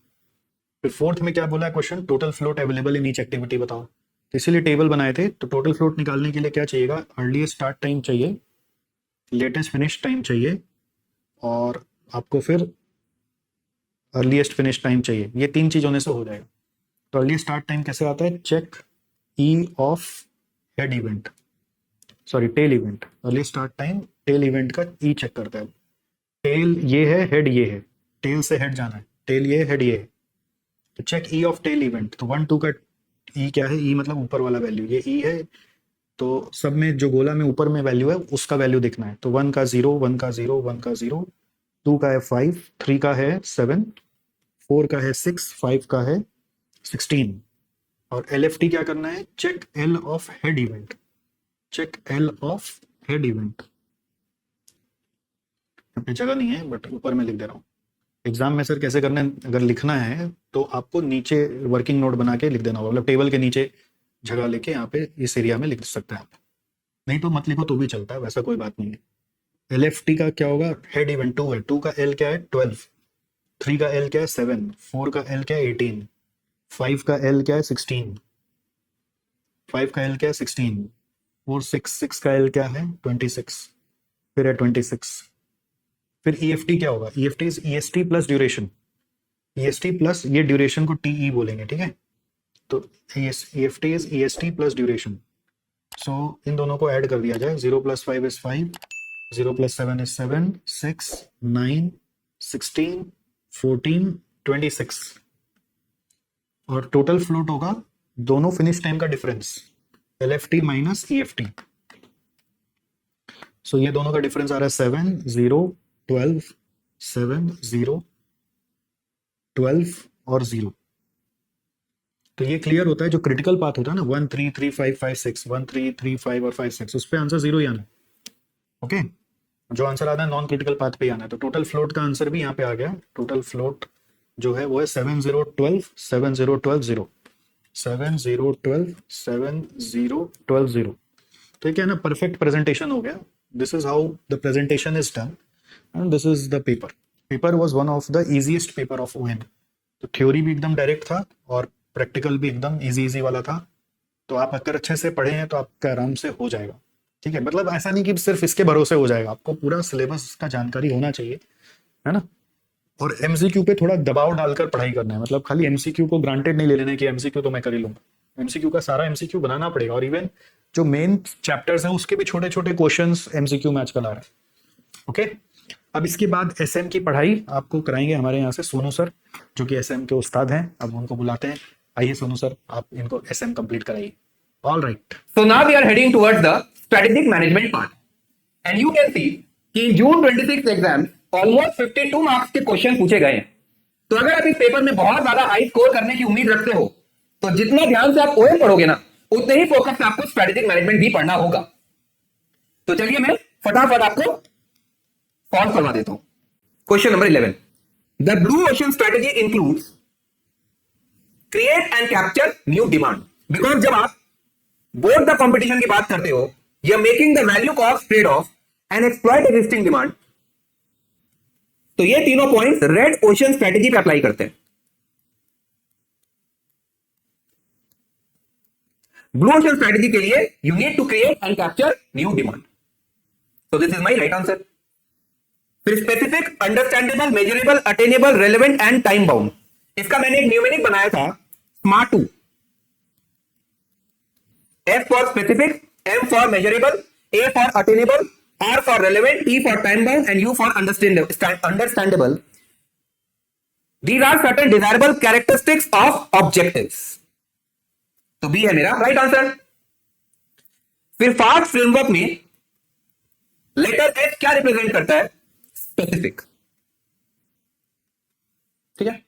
फिर फोर्थ में क्या बोला है question, total float available in each activity बताओ, तो इसीलिए टेबल बनाए थे। तो टोटल फ्लोट निकालने के लिए क्या चाहिएगा, अर्लीस्ट स्टार्ट टाइम चाहिए, लेटेस्ट फिनिश टाइम चाहिए, और आपको फिर अर्लीस्ट फिनिश टाइम चाहिए, ये 3 चीज होने से हो जाएगा। तो अर्ली स्टार्ट टाइम कैसे आता है, check E of head event, sorry tail event, early start time tail event का ई चेक करता है। टेल ये है, हेड ये है, टेल से हेड जाना है, टेल ये हेड ये है, तो check E of tail event, तो 1 2 का ई क्या है, ई मतलब ऊपर वाला वैल्यू, ये ई है, तो सब में जो गोला में ऊपर में वैल्यू है उसका वैल्यू देखना है। तो 1 का 0, 1 का 0, 1 का 0, 2 का है 5, 3 का है 7, 4 का है 6, 5 का है 16। और एल एफ टी क्या करना है, check L of head event, check L of head event. पे जगह नहीं है बट ऊपर में लिख दे रहा हूँ। एग्जाम में सर कैसे करना है, अगर लिखना है तो आपको नीचे वर्किंग नोट बना के लिख देना होगा, मतलब टेबल के नीचे जगह लेके यहाँ पे इस एरिया में लिख सकते हैं आप, नहीं तो मत लिखो तो भी चलता है, वैसा कोई बात नहीं है। एल एफ टी का क्या होगा, हेड इवेंट 2 है, 2 का एल क्या है 12, 3 का एल क्या है 7, 4 का एल क्या है 18, 5 का एल क्या है 16, 5 का एल क्या है 16, 4 6 का एल क्या है 26, फिर है 26। फिर ई एफ टी क्या होगा, E F T is E S T plus duration, E S T plus ये ड्यूरेशन को टी ई बोलेंगे, ठीक है। तो E F T is E S T plus duration, so इन दोनों को ऐड कर दिया जाए, 0 + 5 इज 5, 0 + 7 इज 7, 6 9 16 14 26, और टोटल फ्लोट होगा दोनों फिनिश टाइम का difference, L F T minus E F T. So ये दोनों का डिफरेंस आ रहा है 7 0 12 7 0 12 और 0। तो ये क्लियर होता है, जो क्रिटिकल पाथ होता है ना 1 3 3 5 5 6, 1 3 3 5 और 5 6, उस पे आंसर 0 ही आना है। ओके, जो आंसर आता है नॉन क्रिटिकल पाथ पे आना है। तो टोटल फ्लोट का आंसर भी यहाँ पे आ गया, टोटल फ्लोट जो है वो है 7 0 12 7 0 12 0, 7 0 12 7 0 12 0। तो क्या है ना, परफेक्ट प्रेजेंटेशन हो गया। This is how the presentation is done and this is the paper. Paper was one of the easiest paper of OM. तो थ्योरी भी एकदम डायरेक्ट था और प्रैक्टिकल भी एकदम इजी वाला था। तो आप अगर अच्छे से पढ़े हैं तो आपका आराम से हो जाएगा, ठीक है। मतलब ऐसा नहीं कि सिर्फ इसके भरोसे हो जाएगा, आपको पूरा सिलेबस का जानकारी होना चाहिए, है ना। और एमसीक्यू पे थोड़ा दबाव डालकर पढ़ाई करना है, मतलब खाली एमसीक्यू को ग्रांटेड नहीं ले लेना कि एमसीक्यू तो मैं कर ही लूंगा। एमसीक्यू का सारा एमसीक्यू बनाना पड़ेगा, और इवन जो मेन चैप्टर्स हैं उसके भी छोटे छोटे क्वेश्चंस एमसीक्यू में आजकल आ रहे हैं। ओके, अब इसके बाद एसएम की पढ़ाई आपको कराएंगे हमारे यहाँ से सोनू सर, जो कि एसएम के उस्ताद हैं। अब उनको बुलाते हैं। आइए सोनू सर, आप इनको एसएम कंप्लीट कराइए। All right, So now we are heading towards the strategic management part. And you can see कि जून 26 एग्जाम ऑलमोस्ट 52 मार्क्स के क्वेश्चन पूछे गए हैं। तो अगर आप इस पेपर में बहुत ज्यादा हाई स्कोर करने की उम्मीद रखते हो तो जितना ध्यान से आप ओएम पढ़ोगे ना, उतने ही फोकस से आपको स्ट्रेटेजिक मैनेजमेंट भी पढ़ना होगा। तो चलिए मैं फटाफट आपको सॉल्व करवा देता हूं। Question number 11, the blue ocean strategy includes create and capture new demand. Because जब आप बोर्ड द कंपटीशन की बात करते हो, you are making the value cost trade off and exploit existing demand. तो ये तीनों पॉइंट्स रेड ओशन स्ट्रेटेजी पे अप्लाई करते हैं। ब्लू ओशन स्ट्रेटेजी के लिए you need to create and capture new demand. So this is my right answer. फिर specific, understandable, measurable, attainable, relevant and time bound. इसका मैंने एक न्यूमेरिक बनाया था smart 2। S for specific, M for measurable, A for attainable, R for relevant, T for time bound, and U for understandable. These are certain desirable characteristics of objectives. तो B है मेरा right answer. फिर fast framework में letter H क्या represent करता है? Specific, ठीक है।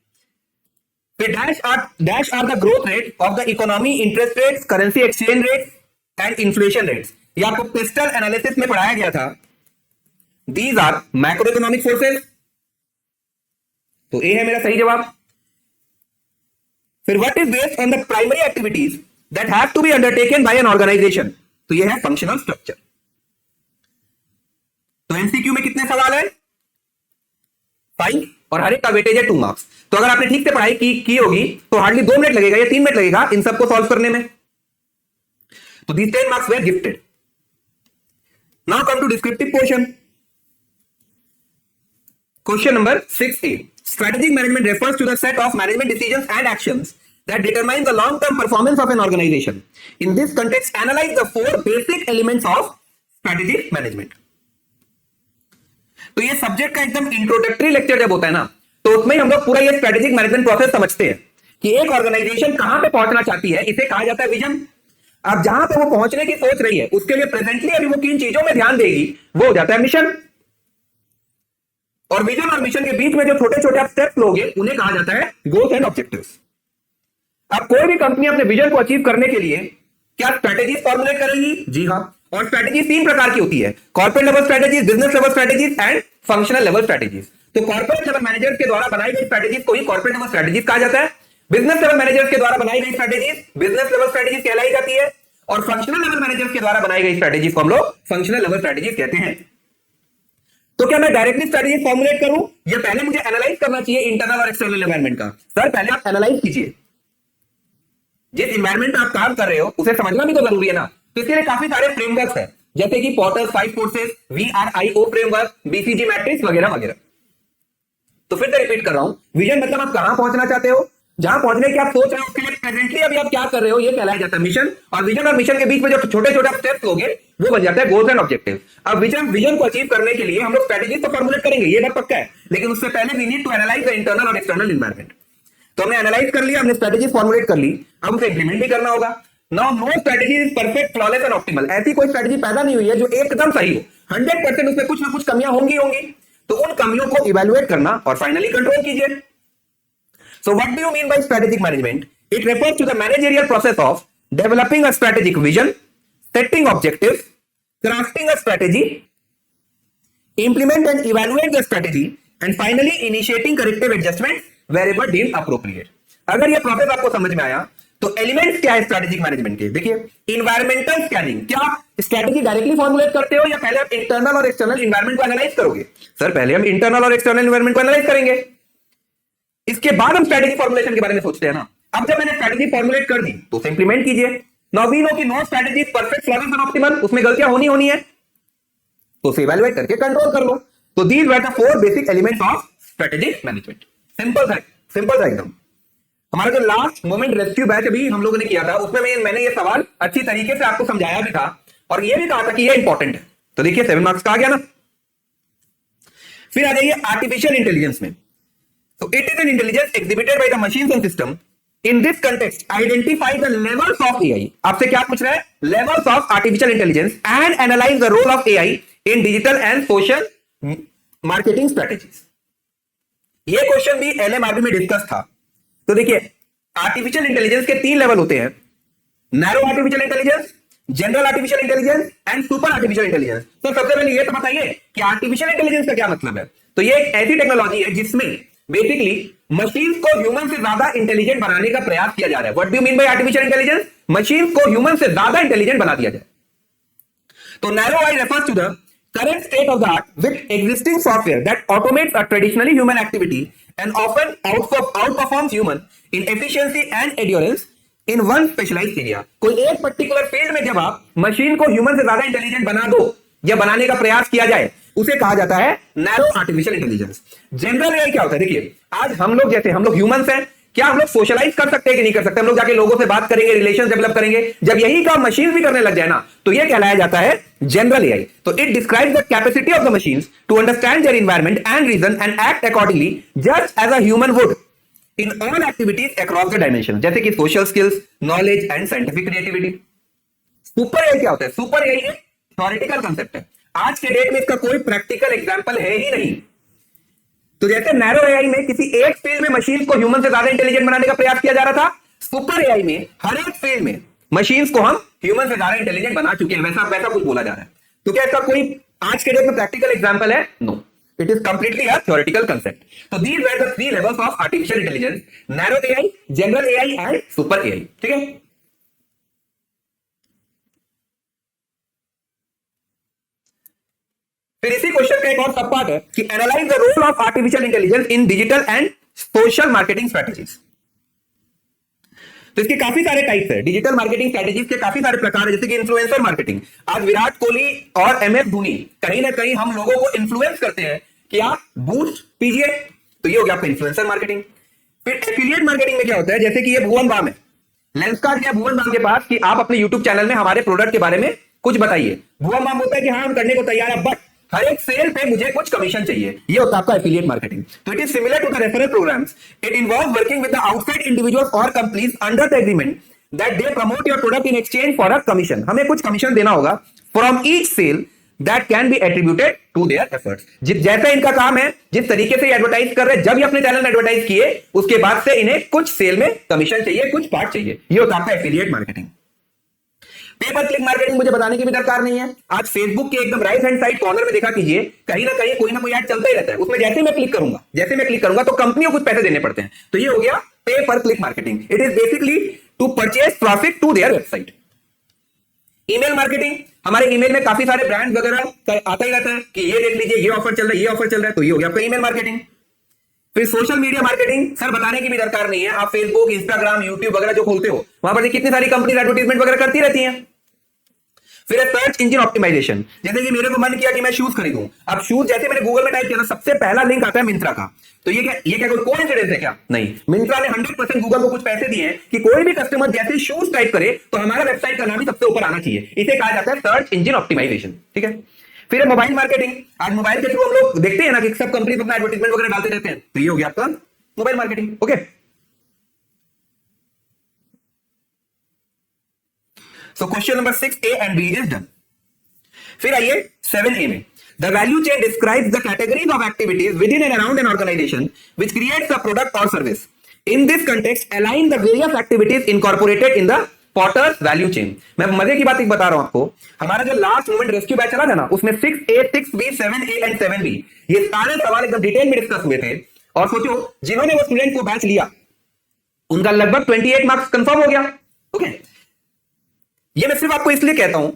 फिर dash are the growth rate of the economy, interest rates, currency exchange rates and inflation rates. ये आपको पेस्टल एनालिसिस में पढ़ाया गया था। These are macroeconomic forces. तो ए है मेरा सही जवाब। फिर what is based on the primary activities that have to be undertaken by an organisation. तो ये है फंक्शनल स्ट्रक्चर। तो एमसीक्यू में कितने सवाल है? 5, और हर एक का वेटेज है 2 मार्क्स। तो अगर आपने ठीक से पढ़ाई की होगी तो हार्डली 2 मिनट लगेगा या 3 मिनट लगेगा इन सबको सॉल्व करने में। तो these 10 marks were gifted. Now come to descriptive portion. Question number 6A. Strategic management refers to the set of management decisions and actions that determine the long-term performance of an organization. In this context, analyze the 4 basic elements of strategic management. तो ये subject का एकदम introductory lecture जब होता है ना, तो उसमें हम लोग पूरा ये स्ट्रेटेजिक मैनेजमेंट प्रोसेस समझते हैं कि एक ऑर्गेनाइजेशन कहां पे पहुंचना चाहती है, इसे कहा जाता है विजन। अब जहां पे वो पहुंचने की सोच रही है उसके लिए प्रेजेंटली अभी वो किन चीजों में ध्यान देगी, वो हो जाता है मिशन। और विजन और मिशन के बीच में जो छोटे छोटे आप स्टेप्स लोगे उन्हें कहा जाता है गोल्स एंड ऑब्जेक्टिव्स। अब कोई भी कंपनी अपने विजन को अचीव करने के लिए क्या स्ट्रेटेजीज फॉर्मुलेट करेगी? जी हां। और स्ट्रेटेजीज 3 प्रकार की होती है, corporate level strategies, business level strategies and functional level strategies. तो कॉर्पोरेट लेवल मैनेजर्स के द्वारा बनाई गई स्ट्रेटेजीज को ही कॉर्पोरेट लेवल स्ट्रेटेजीज कहा जाता है। बिजनेस लेवल मैनेजर्स के द्वारा बनाई गई स्ट्रेटेजीज बिजनेस लेवल स्ट्रेटेजीज कहलाई जाती है। और फंक्शनल लेवल मैनेजर्स के द्वारा बनाई गई स्ट्रेटेजीज को हम लोग फंक्शनल लेवल स्ट्रेटेजीज कहते हैं। तो क्या मैं डायरेक्टली स्ट्रेटेजी फॉर्मुलेट करूं या पहले मुझे एनालाइज करना चाहिए इंटरनल और एक्सटर्नल एनवायरनमेंट का? सर पहले आप एनालाइज कीजिए, जिस एनवायरनमेंट में आप काम कर रहे हो उसे समझना भी तो जरूरी है ना। तो इसके लिए काफी सारे फ्रेमवर्क्स हैं, जैसे कि porters 5 forces, VRIO framework, BCG matrix वगैरह वगैरह। तो फिर से रिपीट कर रहा हूं, विजन मतलब आप कहां पहुंचना चाहते हो, जहां पहुंचने की आप सोच रहे हो उसके लिए प्रेजेंटली अभी आप क्या कर रहे हो ये कहलाया जाता है मिशन। और विजन और मिशन के बीच में जो छोटे छोटे स्टेप्स लोगे वो बन जाता है गोल्स एंड ऑब्जेक्टिव। अब विजन को अचीव करने के लिए हम लोग स्ट्रेटेजी तो फॉर्मुलेट करेंगे, ये बात पक्का है, लेकिन उससे पहले we need to analyse the internal और एक्सटर्नल एनवायरनमेंट। तो हमने एनालाइज कर लिया, हमने स्ट्रेटेजी फॉर्मुलेट कर ली, अब उसे इंप्लीमेंट भी करना होगा। Now no strategy is perfect, flawless and optimal. ऐसी कोई स्ट्रेटेजी पैदा नहीं हुई है जो एकदम सही हो, 100% उसमें कुछ ना कुछ कमियां होंगी। तो उन कमियों को इवैल्यूएट करना और फाइनली कंट्रोल कीजिए। So what do you mean by strategic management? It refers to the managerial process of developing a strategic vision, setting objectives, crafting a strategy, implement and evaluate the strategy, and finally initiating corrective adjustments wherever deemed appropriate. अगर ये process आपको समझ में आया तो elements क्या है strategic management के? देखिए, इन्वायरमेंटल स्कैनिंग, क्या स्ट्रेटेजी डायरेक्टली फॉर्मुलेट करते हो या पहले आप इंटरनल और एक्सटर्नल एनवायरनमेंट को एनालाइज करोगे? सर पहले हम इंटरनल और एक्सटर्नल एनवायरनमेंट को एनालाइज करेंगे, इसके बाद हम स्ट्रेटेजी फॉर्मुलेशन के बारे में सोचते हैं ना। अब जब मैंने स्ट्रेटेजी फॉर्मुलेट कर दी तो उसे इंप्लीमेंट कीजिए। नाउ वी नो कि no strategy is perfect, flawless and optimal, उसमें गलतियां होनी है, तो उसे इवैल्यूएट करके कंट्रोल कर लो। तो these were the 4 basic elements of strategic management. Simple था एकदम। हमारा जो लास्ट मोमेंट रेस्क्यू बैच अभी हम लोगों ने किया था उसमें मैंने ये सवाल अच्छी तरीके से आपको समझाया भी था और ये भी कहा था कि ये इंपॉर्टेंट है। तो देखिए 7 मार्क्स का आ गया ना। फिर आ जाइए आर्टिफिशियल इंटेलिजेंस में। So it is an intelligence exhibited by the machines and system. In this context, identify the levels of AI. आपसे क्या पूछ रहा है? Levels of artificial intelligence and analyze the role of AI in digital and social marketing strategies. ये question भी LMRB में discuss था। तो देखिए, आर्टिफिशियल इंटेलिजेंस के 3 लेवल होते हैं, narrow artificial intelligence, general artificial intelligence and super artificial intelligence. तो सबसे पहले ये तो बताइए कि आर्टिफिशियल इंटेलिजेंस का क्या मतलब है। तो ये एक ऐसी टेक्नोलॉजी है जिसमें बेसिकली मशीन्स को ह्यूमन से ज्यादा इंटेलिजेंट बनाने का प्रयास किया जा रहा है। What do you mean by artificial intelligence? Machines को ह्यूमन से ज्यादा इंटेलिजेंट बना दिया जाए। तो narrow AI refers to the current state of the art with existing software that automates a traditionally human activity and often outperforms human in efficiency and endurance in one specialized area. कोई एक particular field में जब आप machine को human से ज्यादा intelligent बना दो या बनाने का प्रयास किया जाए उसे कहा जाता है narrow artificial intelligence. General AI क्या होता है? देखिए, आज हम लोग ह्यूमंस हैं, क्या हम लोग सोशलाइज कर सकते हैं कि नहीं कर सकते? हम लोग जाके लोगों से बात करेंगे, रिलेशन डेवलप करेंगे। जब यही काम मशीन भी करने लग जाए ना तो यह कहलाया जाता है जनरल एआई। तो it describes the capacity of the machines to understand their environment and reason and act accordingly just as a human would in all activities across the dimension, जैसे कि social skills, knowledge and scientific creativity. Super AI क्या होता है? Super AI एक theoretical concept है। आज के date में इसका कोई प्रैक्टिकल एग्जांपल है ही नहीं। तो जैसे नैरो एआई में किसी एक फील्ड में मशीन को ह्यूमन से ज्यादा इंटेलिजेंट बनाने का प्रयास किया जा रहा था, सुपर एआई में हर एक फील्ड में मशीन्स को हम ह्यूमन से ज्यादा इंटेलिजेंट बना चुके हैं, वैसा कुछ बोला जा रहा है। तो क्या इसका कोई आज के डेट में प्रैक्टिकल एग्जांपल है? No, it is completely a theoretical concept. तो these were the 3 levels of artificial intelligence, narrow AI, general AI and super AI. ठीक है, फिर इसी क्वेश्चन का एक और सब पार्ट है कि analyse the role of artificial intelligence in digital and social marketing strategies. तो इसके काफी सारे टाइप्स है, डिजिटल मार्केटिंग स्ट्रेटजीज के काफी सारे प्रकार है, जैसे कि इन्फ्लुएंसर मार्केटिंग। आज विराट कोहली और MS धोनी कहीं ना कहीं हम लोगों को इन्फ्लुएंस करते हैं कि आप बूस्ट पीजिए, तो ये हो गया आपका इन्फ्लुएंसर मार्केटिंग। फिर एफिलिएट मार्केटिंग में क्या होता है, जैसे कि ये भुवन बाम है, लेंसकार्ट या भुवन बाम के पास कि आप अपने यूट्यूब चैनल में हमारे प्रोडक्ट के बारे में कुछ बताइए। भुवन बाम बोलता है कि हाँ हम करने को तैयार है, बट हर एक सेल पे मुझे कुछ कमीशन चाहिए, ये होता है आपका एफिलिएट मार्केटिंग। तो it is similar to the referral programmes, it involve working with the outside individuals और companies under the agreement that they promote your product in exchange for a commission. हमें कुछ commission देना होगा from each sale that can be attributed to their efforts. जैसा इनका काम है, जिस तरीके से एडवर्टाइज कर रहे हैं, जब ये अपने चैनल में एडवर्टाइज किए उसके बाद से इन्हें कुछ सेल में कमीशन चाहिए, कुछ पार्ट चाहिए, ये होता है आपका एफिलिएट मार्केटिंग। पे पर क्लिक मार्केटिंग मुझे बताने की भी दरकार नहीं है। आज फेसबुक के एकदम राइट हैंड साइड कॉर्नर में देखा कीजिए, कहीं ना कोई ऐड चलता ही रहता है, उसमें जैसे मैं क्लिक करूंगा तो कंपनियों को कुछ पैसे देने पड़ते हैं। तो ये हो गया pay per click marketing. It is basically to purchase traffic to their website. Email marketing, हमारे ईमेल में काफी सारे ब्रांड वगैरह आता ही रहता है कि ये देख लीजिए, ये ऑफर चल रहा है, ये ऑफर चल रहा है, तो ये हो गया आपका ईमेल मार्केटिंग। फिर सोशल मीडिया मार्केटिंग, सर बताने की भी दरकार नहीं है, आप फेसबुक, इंस्टाग्राम, यूट्यूब वगैरह जो खोलते हो, वहां पर कितनी सारी कंपनी एडवर्टाइजमेंट वगैरह करती रहती हैं। फिर सर्च इंजन ऑप्टिमाइजेशन, जैसे कि मेरे को मन किया कि मैं शूज खरीदूं, अब शूज जैसे मैंने गूगल में टाइप किया, सबसे पहला लिंक आता है मिंत्रा का। तो ये क्या कोई कोइंसिडेंस है क्या? नहीं, मिंत्रा ने 100% गूगल को कुछ पैसे दिए हैं कि कोई भी कस्टमर जैसे शूज टाइप करे तो हमारा वेबसाइट का नाम ही सबसे ऊपर आना चाहिए। इसे कहा जाता है सर्च इंजन ऑप्टिमाइजेशन। ठीक है। फिर मोबाइल मार्केटिंग, आज मोबाइल के थ्रू हम लोग देखते हैं ना कि सब कंपनी अपना एडवर्टाइजमेंट वगैरह डालते रहते हैं, तो ये हो गया आपका mobile marketing. Okay, so question number 6A and B is done. फिर आइए 7A में, the value chain describes the categories of activities within and around an organisation which creates a product और service. In this context align the various activities incorporated in the Porter's value chain. मैं मजे की बात एक बता रहा हूं आपको, हमारा जो लास्ट मोमेंट रेस्क्यू बैच चला था ना, उसमें 6A, 6B, 7A and 7B ये सारे सवाल एकदम डिटेल में डिस्कस हुए थे। और सोचो, जिन्होंने वो स्टूडेंट को बैच लिया उनका लगभग 28 मार्क्स कंफर्म हो गया। ओके, ये मैं सिर्फ आपको इसलिए कहता हूं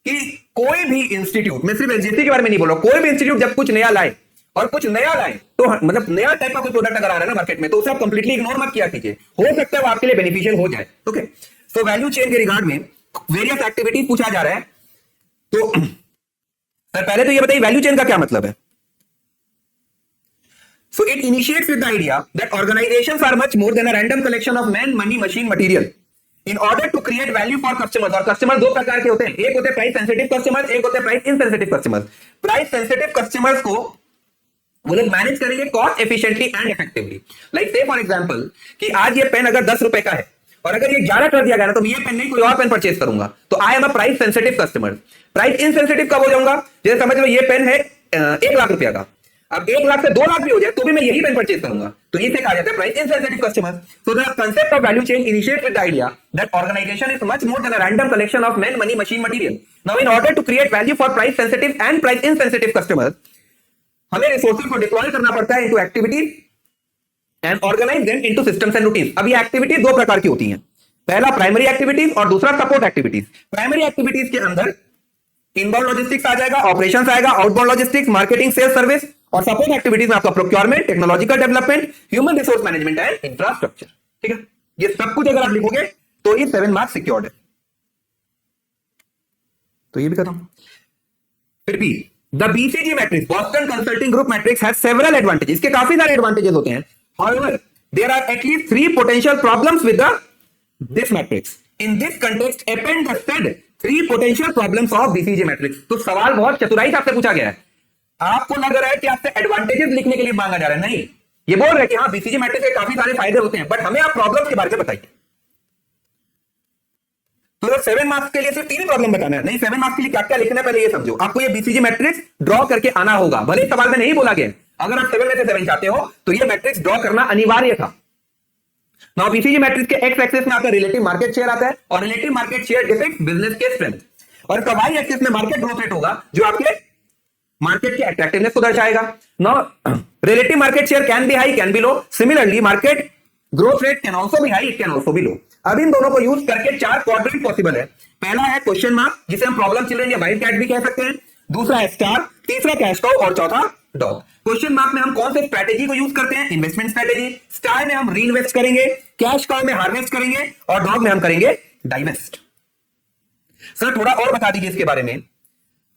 कि कोई भी इंस्टीट्यूट, मैं सिर्फ एसजीसी के बारे में नहीं बोल रहा, कोई भी इंस्टीट्यूट जब कुछ नया लाए और कुछ नया लाए तो मतलब नया टाइप का कोई प्रोडक्ट अगर आ रहा है ना मार्केट में, तो उसे आप कंप्लीटली इग्नोर मत किया कीजिए, हो सकता है वो आपके लिए बेनिफिशियल हो जाए। ओके, सो वैल्यू चेन के रिगार्ड में वेरियस एक्टिविटीज पूछा जा रहा है। तो सर पहले तो ये बताइए वैल्यू चेन का क्या मतलब है। So it initiates with the idea that organizations are much more than a random collection of men, money, machine, material. In order to create value for customers, और कस्टमर दो प्रकार के होते हैं, एक होते हैं प्राइस सेंसिटिव कस्टमर्स, एक होते हैं price insensitive customers. Price sensitive customers को वो लोग मैनेज करेंगे cost efficiently and effectively. Like से फॉर एग्जांपल कि आज ये पेन अगर 10 रुपए का है और अगर ये 11 कर दिया गया ना, तो ये पेन नहीं कोई और पेन परचेज करूंगा, तो I am a price sensitive customer. Price insensitive कब हो जाऊंगा, जैसे समझ लो ये पेन है 1 लाख रुपया का, अब 1 लाख से 2 लाख भी हो जाए तो भी मैं यही पेन परचेज करूंगा, तो इसे कहा जाता है price insensitive customer. So the concept of value chain initiate with the idea that organisation is much more than a random collection of men, money, machine, material. Now in order to create value for price sensitive and price insensitive customers, हमें resources को deploy करना पड़ता है into activities and organise them into systems and routines. अब ये activities दो प्रकार की होती हैं, पहला प्राइमरी एक्टिविटीज और दूसरा सपोर्ट एक्टिविटीज। प्राइमरी एक्टिविटीज के अंदर इनबाउंड लॉजिस्टिक्स आ जाएगा, ऑपरेशंस आएगा, outbound logistics, marketing, sales, service, और सपोर्ट एक्टिविटीज में आपका procurement, technological development, human resource management and infrastructure. ठीक है, ये सब कुछ अगर आप लिखोगे तो ये 7 मार्क्स सिक्योर्ड है। तो ये भी खत्म। फिर भी the BCG matrix, Boston Consulting Group matrix has several advantages, इसके काफी सारे एडवांटेजेस होते हैं। However there are at least 3 potential problems with this matrix. In this context append the said 3 potential problems of BCG matrix. तो सवाल बहुत चतुराई से आपसे पूछा गया है, आपको लग रहा है कि आपसे एडवांटेजेस लिखने के लिए मांगा जा रहा है, नहीं, ये बोल रहे हैं कि हाँ बीसीजी मैट्रिक्स के काफी सारे फायदे होते हैं, बट हमें आप प्रॉब्लम्स के बारे में बताइए। तो 7 मार्क्स के लिए सिर्फ 3 प्रॉब्लम बताना है, नहीं 7 मार्क्स के लिए क्या क्या लिखना है पहले ये समझो। आपको ये बीसीजी मैट्रिक्स ड्रॉ करके आना होगा, भले सवाल में नहीं बोला गया, अगर आप 7 में से 7 चाहते हो तो ये मैट्रिक्स ड्रॉ करना अनिवार्य था। नाउ बीसीजी मैट्रिक्स के एक्स एक्सिस में आपका रिलेटिव मार्केट शेयर आता है, और relative market share depicts business के स्ट्रेंथ, और इसका वाई एक्सिस में मार्केट ग्रोथ रेट होगा जो आपके मार्केट की अट्रैक्टिवनेस को दर्शाएगा। Now relative market share can be high, can be low, similarly market growth rate can also be high, it can also be low. अब इन दोनों को यूज करके 4 क्वाड्रेंट पॉसिबल है। पहला है क्वेश्चन मार्क, जिसे हम प्रॉब्लम चिल्ड्रन या वाइल्ड कैट भी कह सकते हैं, दूसरा है स्टार, तीसरा कैश काउ, और चौथा डॉग। क्वेश्चन मार्क में हम कौन से स्ट्रेटेजी को यूज करते हैं, इन्वेस्टमेंट स्ट्रेटेजी। स्टार में हम री इन्वेस्ट करेंगे, कैश काउ में हार्वेस्ट करेंगे, और डॉग में हम करेंगे डाइवेस्ट। सर थोड़ा और बता दीजिए इसके बारे में।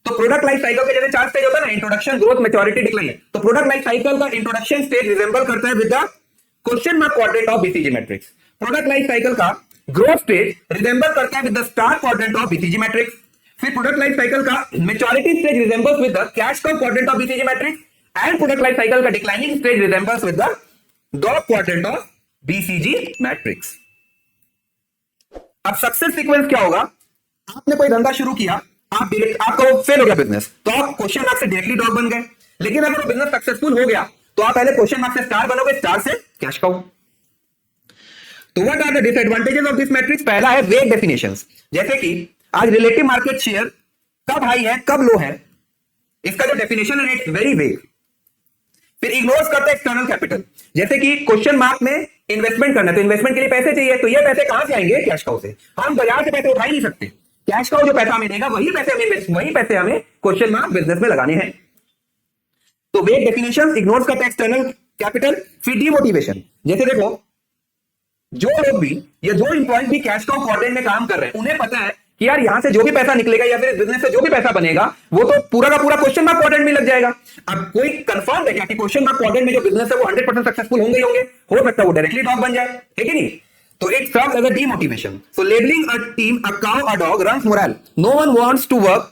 तो प्रोडक्ट लाइफ साइकिल के जैसे 4 स्टेज होता है ना, इंट्रोडक्शन, ग्रोथ, मैच्योरिटी, डिक्लाइन, तो प्रोडक्ट लाइफ साइकिल का इंट्रोडक्शन स्टेज रिजेंबल करता है with the question mark quadrant of BCG matrix. Product life cycle का ग्रोथ स्टेज रिजेंबल करता है with the star quadrant of BCG matrix. फिर product life cycle का maturity stage resembles with the cash cow quadrant of BCG matrix and product life cycle का declining stage resembles with the dog quadrant of BCG matrix. अब success sequence क्या होगा? आपने कोई धंधा शुरू किया, आपको फेल हो गया बिजनेस, तो आप क्वेश्चन मार्क से डायरेक्टली डॉग बन गए। लेकिन अगर वो बिजनेस सक्सेसफुल हो गया तो आप पहले क्वेश्चन मार्क से स्टार बनोगे, स्टार से कैश काउ। तो what are the disadvantages of this matrix? पहला है वेग डेफिनेशंस, जैसे कि आज रिलेटिव मार्केट शेयर कब हाई है कब लो है, इसका जो डेफिनेशन है इट्स वेरी वेग। फिर इग्नोर्स करता है एक्सटर्नल कैपिटल, जैसे कि क्वेश्चन मार्क में इन्वेस्टमेंट करना है तो इन्वेस्टमेंट के लिए पैसे चाहिए, तो ये पैसे कहां से आएंगे? कैश काउ से। हम बाजार से पैसे उठा ही नहीं सकते, कैश काउ जो पैसा हमें देगा वही पैसे हमें क्वेश्चन मार्क बिजनेस में लगाने हैं। तो वेग डेफिनेशन, इग्नोर्स करता है एक्सटर्नल कैपिटल। फिर डीमोटिवेशन, जैसे देखो जो लोग भी या जो इंप्लॉइज भी कैश काउ क्वाड्रेंट में काम कर रहे हैं उन्हें पता है कि यार यहां से जो भी पैसा निकलेगा या फिर बिजनेस से जो भी पैसा बनेगा वो तो पूरा का पूरा क्वेश्चन मार्क क्वाड्रेंट में लग जाएगा। अब कोई कंफर्म है क्या कि क्वेश्चन मार्क क्वाड्रेंट में जो बिजनेस है वो 100% सक्सेसफुल होंगे ही होंगे? हो सकता है वो डायरेक्टली डॉग बन जाए, है कि नहीं? तो it serves as a demotivation. So labelling a team a cow a dog runs morale. No one wants to work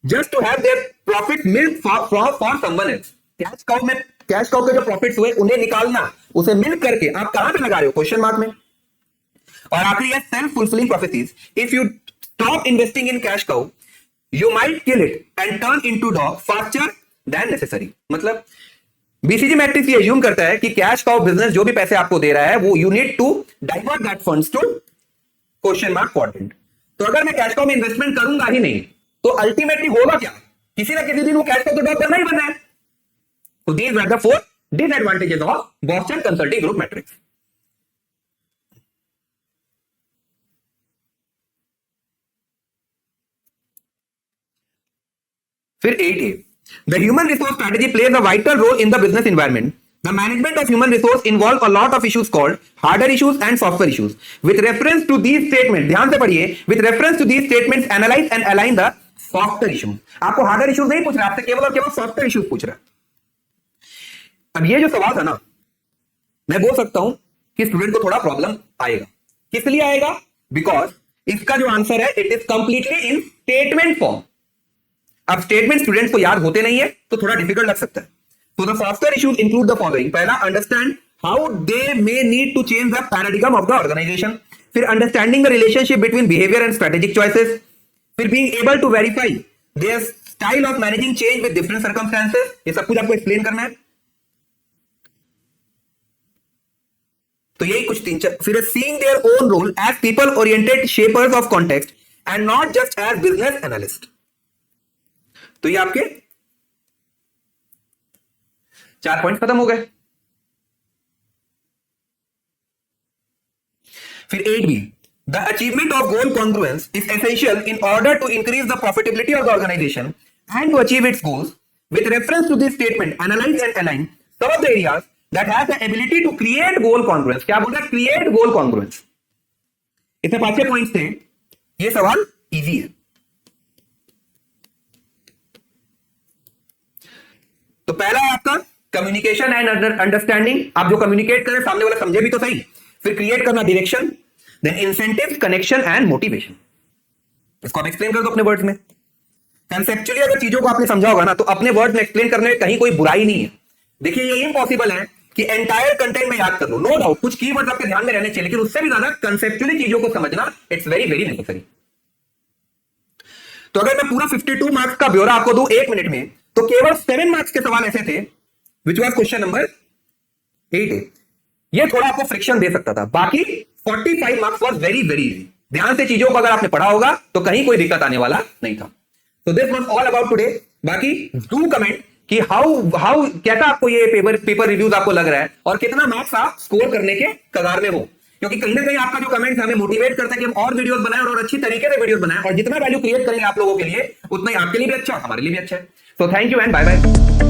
just to have their profit milk for someone else. Cash cow के जो profits हुए उन्हें निकालना, उसे milk करके आप कहां पे लगा रहे हो? क्वेश्चन मार्क में। और आखिरी है self fulfilling prophecies. If you stop investing in cash cow you might kill it and turn into dog faster than necessary. मतलब बीसीजी मैट्रिक्स ये अज्यूम करता है कि कैश काउ बिजनेस जो भी पैसे आपको दे रहा है वो you need to divert that funds to question mark quadrant. तो अगर मैं कैश काउ में इन्वेस्टमेंट करूंगा ही नहीं तो अल्टीमेटली होगा क्या? किसी ना किसी दिन वो कैश काउ तो डॉग करना ही बनना है। तो these were the 4 disadvantages of Boston Consulting Group matrix. फिर 8A, the human resource strategy plays a vital role in the business environment. The management of human resource involves a lot of issues called harder issues and softer issues. With reference to these statements, ध्यान से पढ़िए, with reference to these statements, analyze and align the softer issues. आपको harder issues नहीं पूछ रहा, आपसे केवल और केवल softer issues पूछ रहा है। अब ये जो सवाल था ना, मैं बोल सकता हूं कि स्टूडेंट को थोड़ा प्रॉब्लम आएगा। किस लिए आएगा? बिकॉज इसका जो आंसर है it is completely in statement form. अब स्टेटमेंट स्टूडेंट्स को याद होते नहीं है तो थोड़ा डिफिकल्ट लग सकता है। तो the software issues include the following. पहला, understand how they may need to change the paradigm of the organisation. फिर understanding the relationship between behaviour and strategic choices. फिर being able to verify their style of managing change with different circumstances. ये सब कुछ आपको explain करना है। तो यही कुछ 3-4। फिर seeing their own role as people oriented shapers of context and not just as business analyst. तो ये आपके 4 पॉइंट खत्म हो गए। फिर 8B, the achievement of goal congruence is essential in order to increase the profitability of the organisation and to achieve its goals. With reference to this statement analyse and align some of the areas that has the ability to create goal congruence। क्या बोल रहा है? create goal congruence। इसमें 5 points थे। ये सवाल easy है। तो पहला है आपका कम्युनिकेशन एंड अंडरस्टैंडिंग। आप जो कम्युनिकेट करें सामने वाला समझे भी तो सही। फिर क्रिएट करना direction, then incentive, connection and motivation. इसको आप एक्सप्लेन कर दो अपने वर्ड्स में। कंसेप्चुअली अगर चीजों को आपने समझा होगा ना तो अपने वर्ड्स में एक्सप्लेन करने में कहीं कोई बुराई नहीं है। देखिए ये इम्पॉसिबल है कि एंटायर कंटेंट में याद कर लो, नो डाउट कुछ कीवर्ड्स आपके ध्यान में रहने चाहिए, लेकिन उससे भी ज्यादा कंसेप्चुअली चीजों को समझना इट्स वेरी वेरी नेसेसरी। तो अगर मैं पूरा 52 मार्क्स का ब्यौरा आपको दूं 1 मिनट में तो केवल 7 मार्क्स के सवाल ऐसे थे विच वाज क्वेश्चन नंबर 8। ये थोड़ा आपको फ्रिक्शन दे सकता था, बाकी 45 marks was very very easy. ध्यान से चीजों को अगर आपने पढ़ा होगा तो कहीं कोई दिक्कत आने वाला नहीं था। तो this was all about today. बाकी डू कमेंट कि हाउ कैसा आपको ये पेपर रिव्यूज आपको लग रहा है और कितना मार्क्स आप स्कोर करने के कगार में हो, क्योंकि कहीं ना कहीं आपका जो कमेंट हमें मोटिवेट करता है कि हम और वीडियोस बनाएं और अच्छी तरीके से वीडियोस बनाएं, और जितना वैल्यू क्रिएट करेंगे आप लोगों के लिए उतना ही आपके लिए भी अच्छा और हमारे लिए भी अच्छा है। So thank you and bye bye.